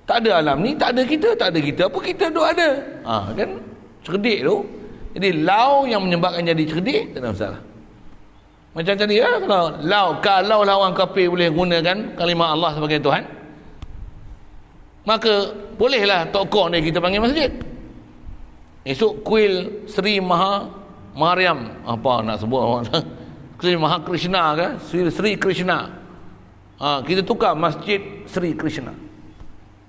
Tak ada alam ni, tak ada kita, apa kita duk ada? Kan cerdik tu. Jadi lau yang menyebabkan jadi cerdik tak ada masalah. Macam tadi kalau orang kafir boleh gunakan kalimah Allah sebagai Tuhan, maka bolehlah tokoh ni kita panggil masjid. Esok kuil Sri Maharyam, apa nak sebut Sri Maha Krishna ke? Sri Krishna. Kita tukar masjid Sri Krishna.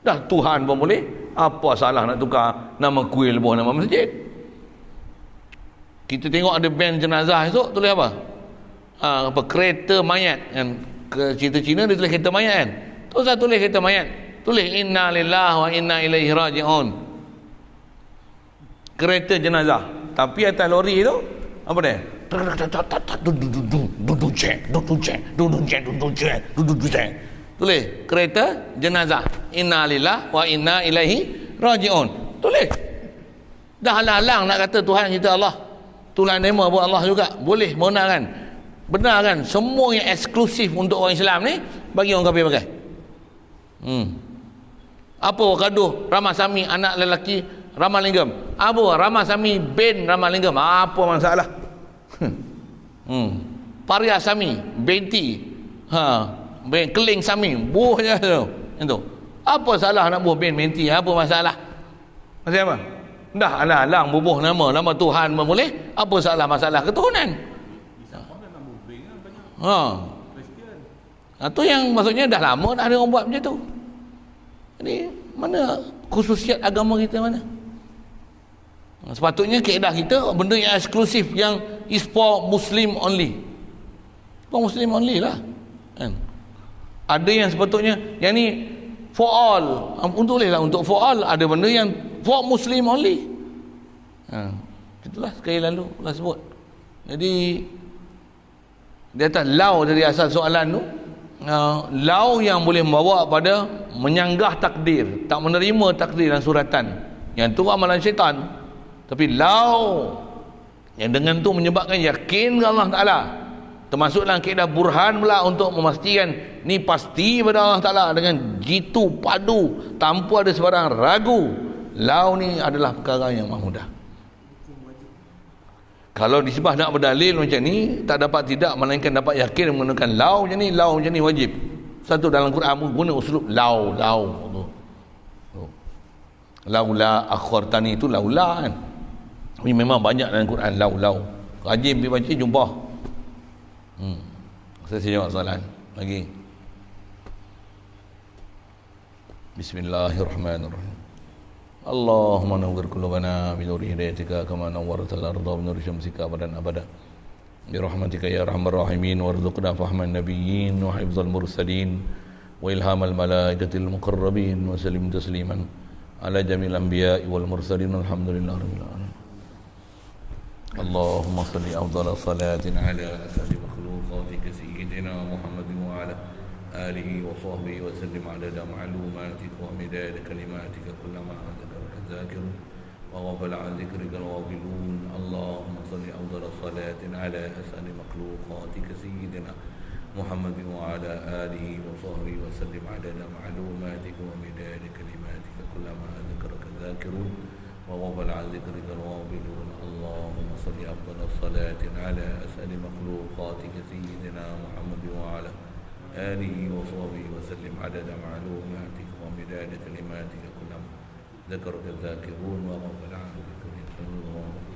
Dah Tuhan pun boleh. Apa salah nak tukar nama kuil pun nama masjid? Kita tengok ada band jenazah esok tulis apa? Kereta mayat kan? Cerita Cina dia tulis kereta mayat kan? Tu saya tulis kereta mayat. Tulis inna lillahi wa inna ilaihi raji'un. Kereta jenazah. Tapi atas lori tu apa dia? Tulis kereta jenazah. Inna lillahi wa inna ilaihi raji'un. Tulis. Dah halang nak kata Tuhan kita Allah. Tuhan nama buat Allah juga. Boleh benarkan. Benar kan? Semua yang eksklusif untuk orang Islam ni bagi orang kafir pakai. Apa gaduh Ramasamy anak lelaki Ramalingam? Apa Ramasamy bin Ramalingam? Apa masalah? Pariasamy binti bin Keling Sami buh je tu. Itu. Apa salah nak buh bin binti? Apa masalah? Masalah apa? Dah alang bubuh nama Tuhan pun boleh. Apa salah masalah ketuhanan? Itu yang maksudnya dah lama dah ada orang buat macam tu. Jadi mana khususiat agama kita mana? Sepatutnya kaedah kita benda yang eksklusif, yang is for Muslim only. For Muslim only lah kan? Ada yang sepatutnya yang ni for all. Untuk for all. Ada benda yang for Muslim only. Itulah sekali lalu Allah sebut. Jadi dia atas lau dari asal soalan tu, lau yang boleh membawa pada menyanggah takdir, tak menerima takdir dan suratan. Yang tu amalan syaitan. Tapi lau yang dengan tu menyebabkan yakin ke Allah Ta'ala, termasuklah kaedah burhan pula untuk memastikan ni pasti pada Allah Ta'ala dengan jitu padu tanpa ada sebarang ragu. Lau ni adalah perkara yang maha mudah. Kalau disebah nak berdalil macam ni, tak dapat tidak melainkan dapat yakin menggunakan lau macam ni. Lau macam ni wajib. Satu dalam Quran guna uslub lau. Laula akhartani itu laula kan. Ini memang banyak dalam Quran lau. Rajin pergi baca jumpa. Saya jawab soalan lagi. Bismillahirrahmanirrahim. Allahumma nawwir qulubana bi nuri hidayatika kama nawwartal arda bi nuri syamsika abadan abada. Bi rahmatika ya arhamar rahimin warzuqna fahman nabiyyin wa hifdzal mursalin wa ilhamal malaikatil muqarrabin wa sallim tasliman ala jamil anbiya'i wal mursalin alhamdulillahi rabbil alamin. Allahumma salli afdhala salatin ala asadi makhluqatika sayyidina Muhammadin wa ala آله وصحبه وسلم عدد معلوماتك ومداد كلماتك كلما ذكرك الذاكرون وغفل عن ذكرك الغافلون. اللهم صل أفضل صلاة على أسأل مخلوقاتك سيدنا محمد وعلى آله وصحبه وسلم عدد معلوماتك ومداد كلماتك كلما ذكرك الذاكرون وغفل عن ذكرك الغافلون. اللهم صل أفضل صلاة على أسأل مخلوقاتك سيدنا محمد وعلى آله وصحبه وسلم عدد معلوماتك ومداد كلماتك كلما ذكرك الذاكرون وغفل عن ذكرك الغافلون.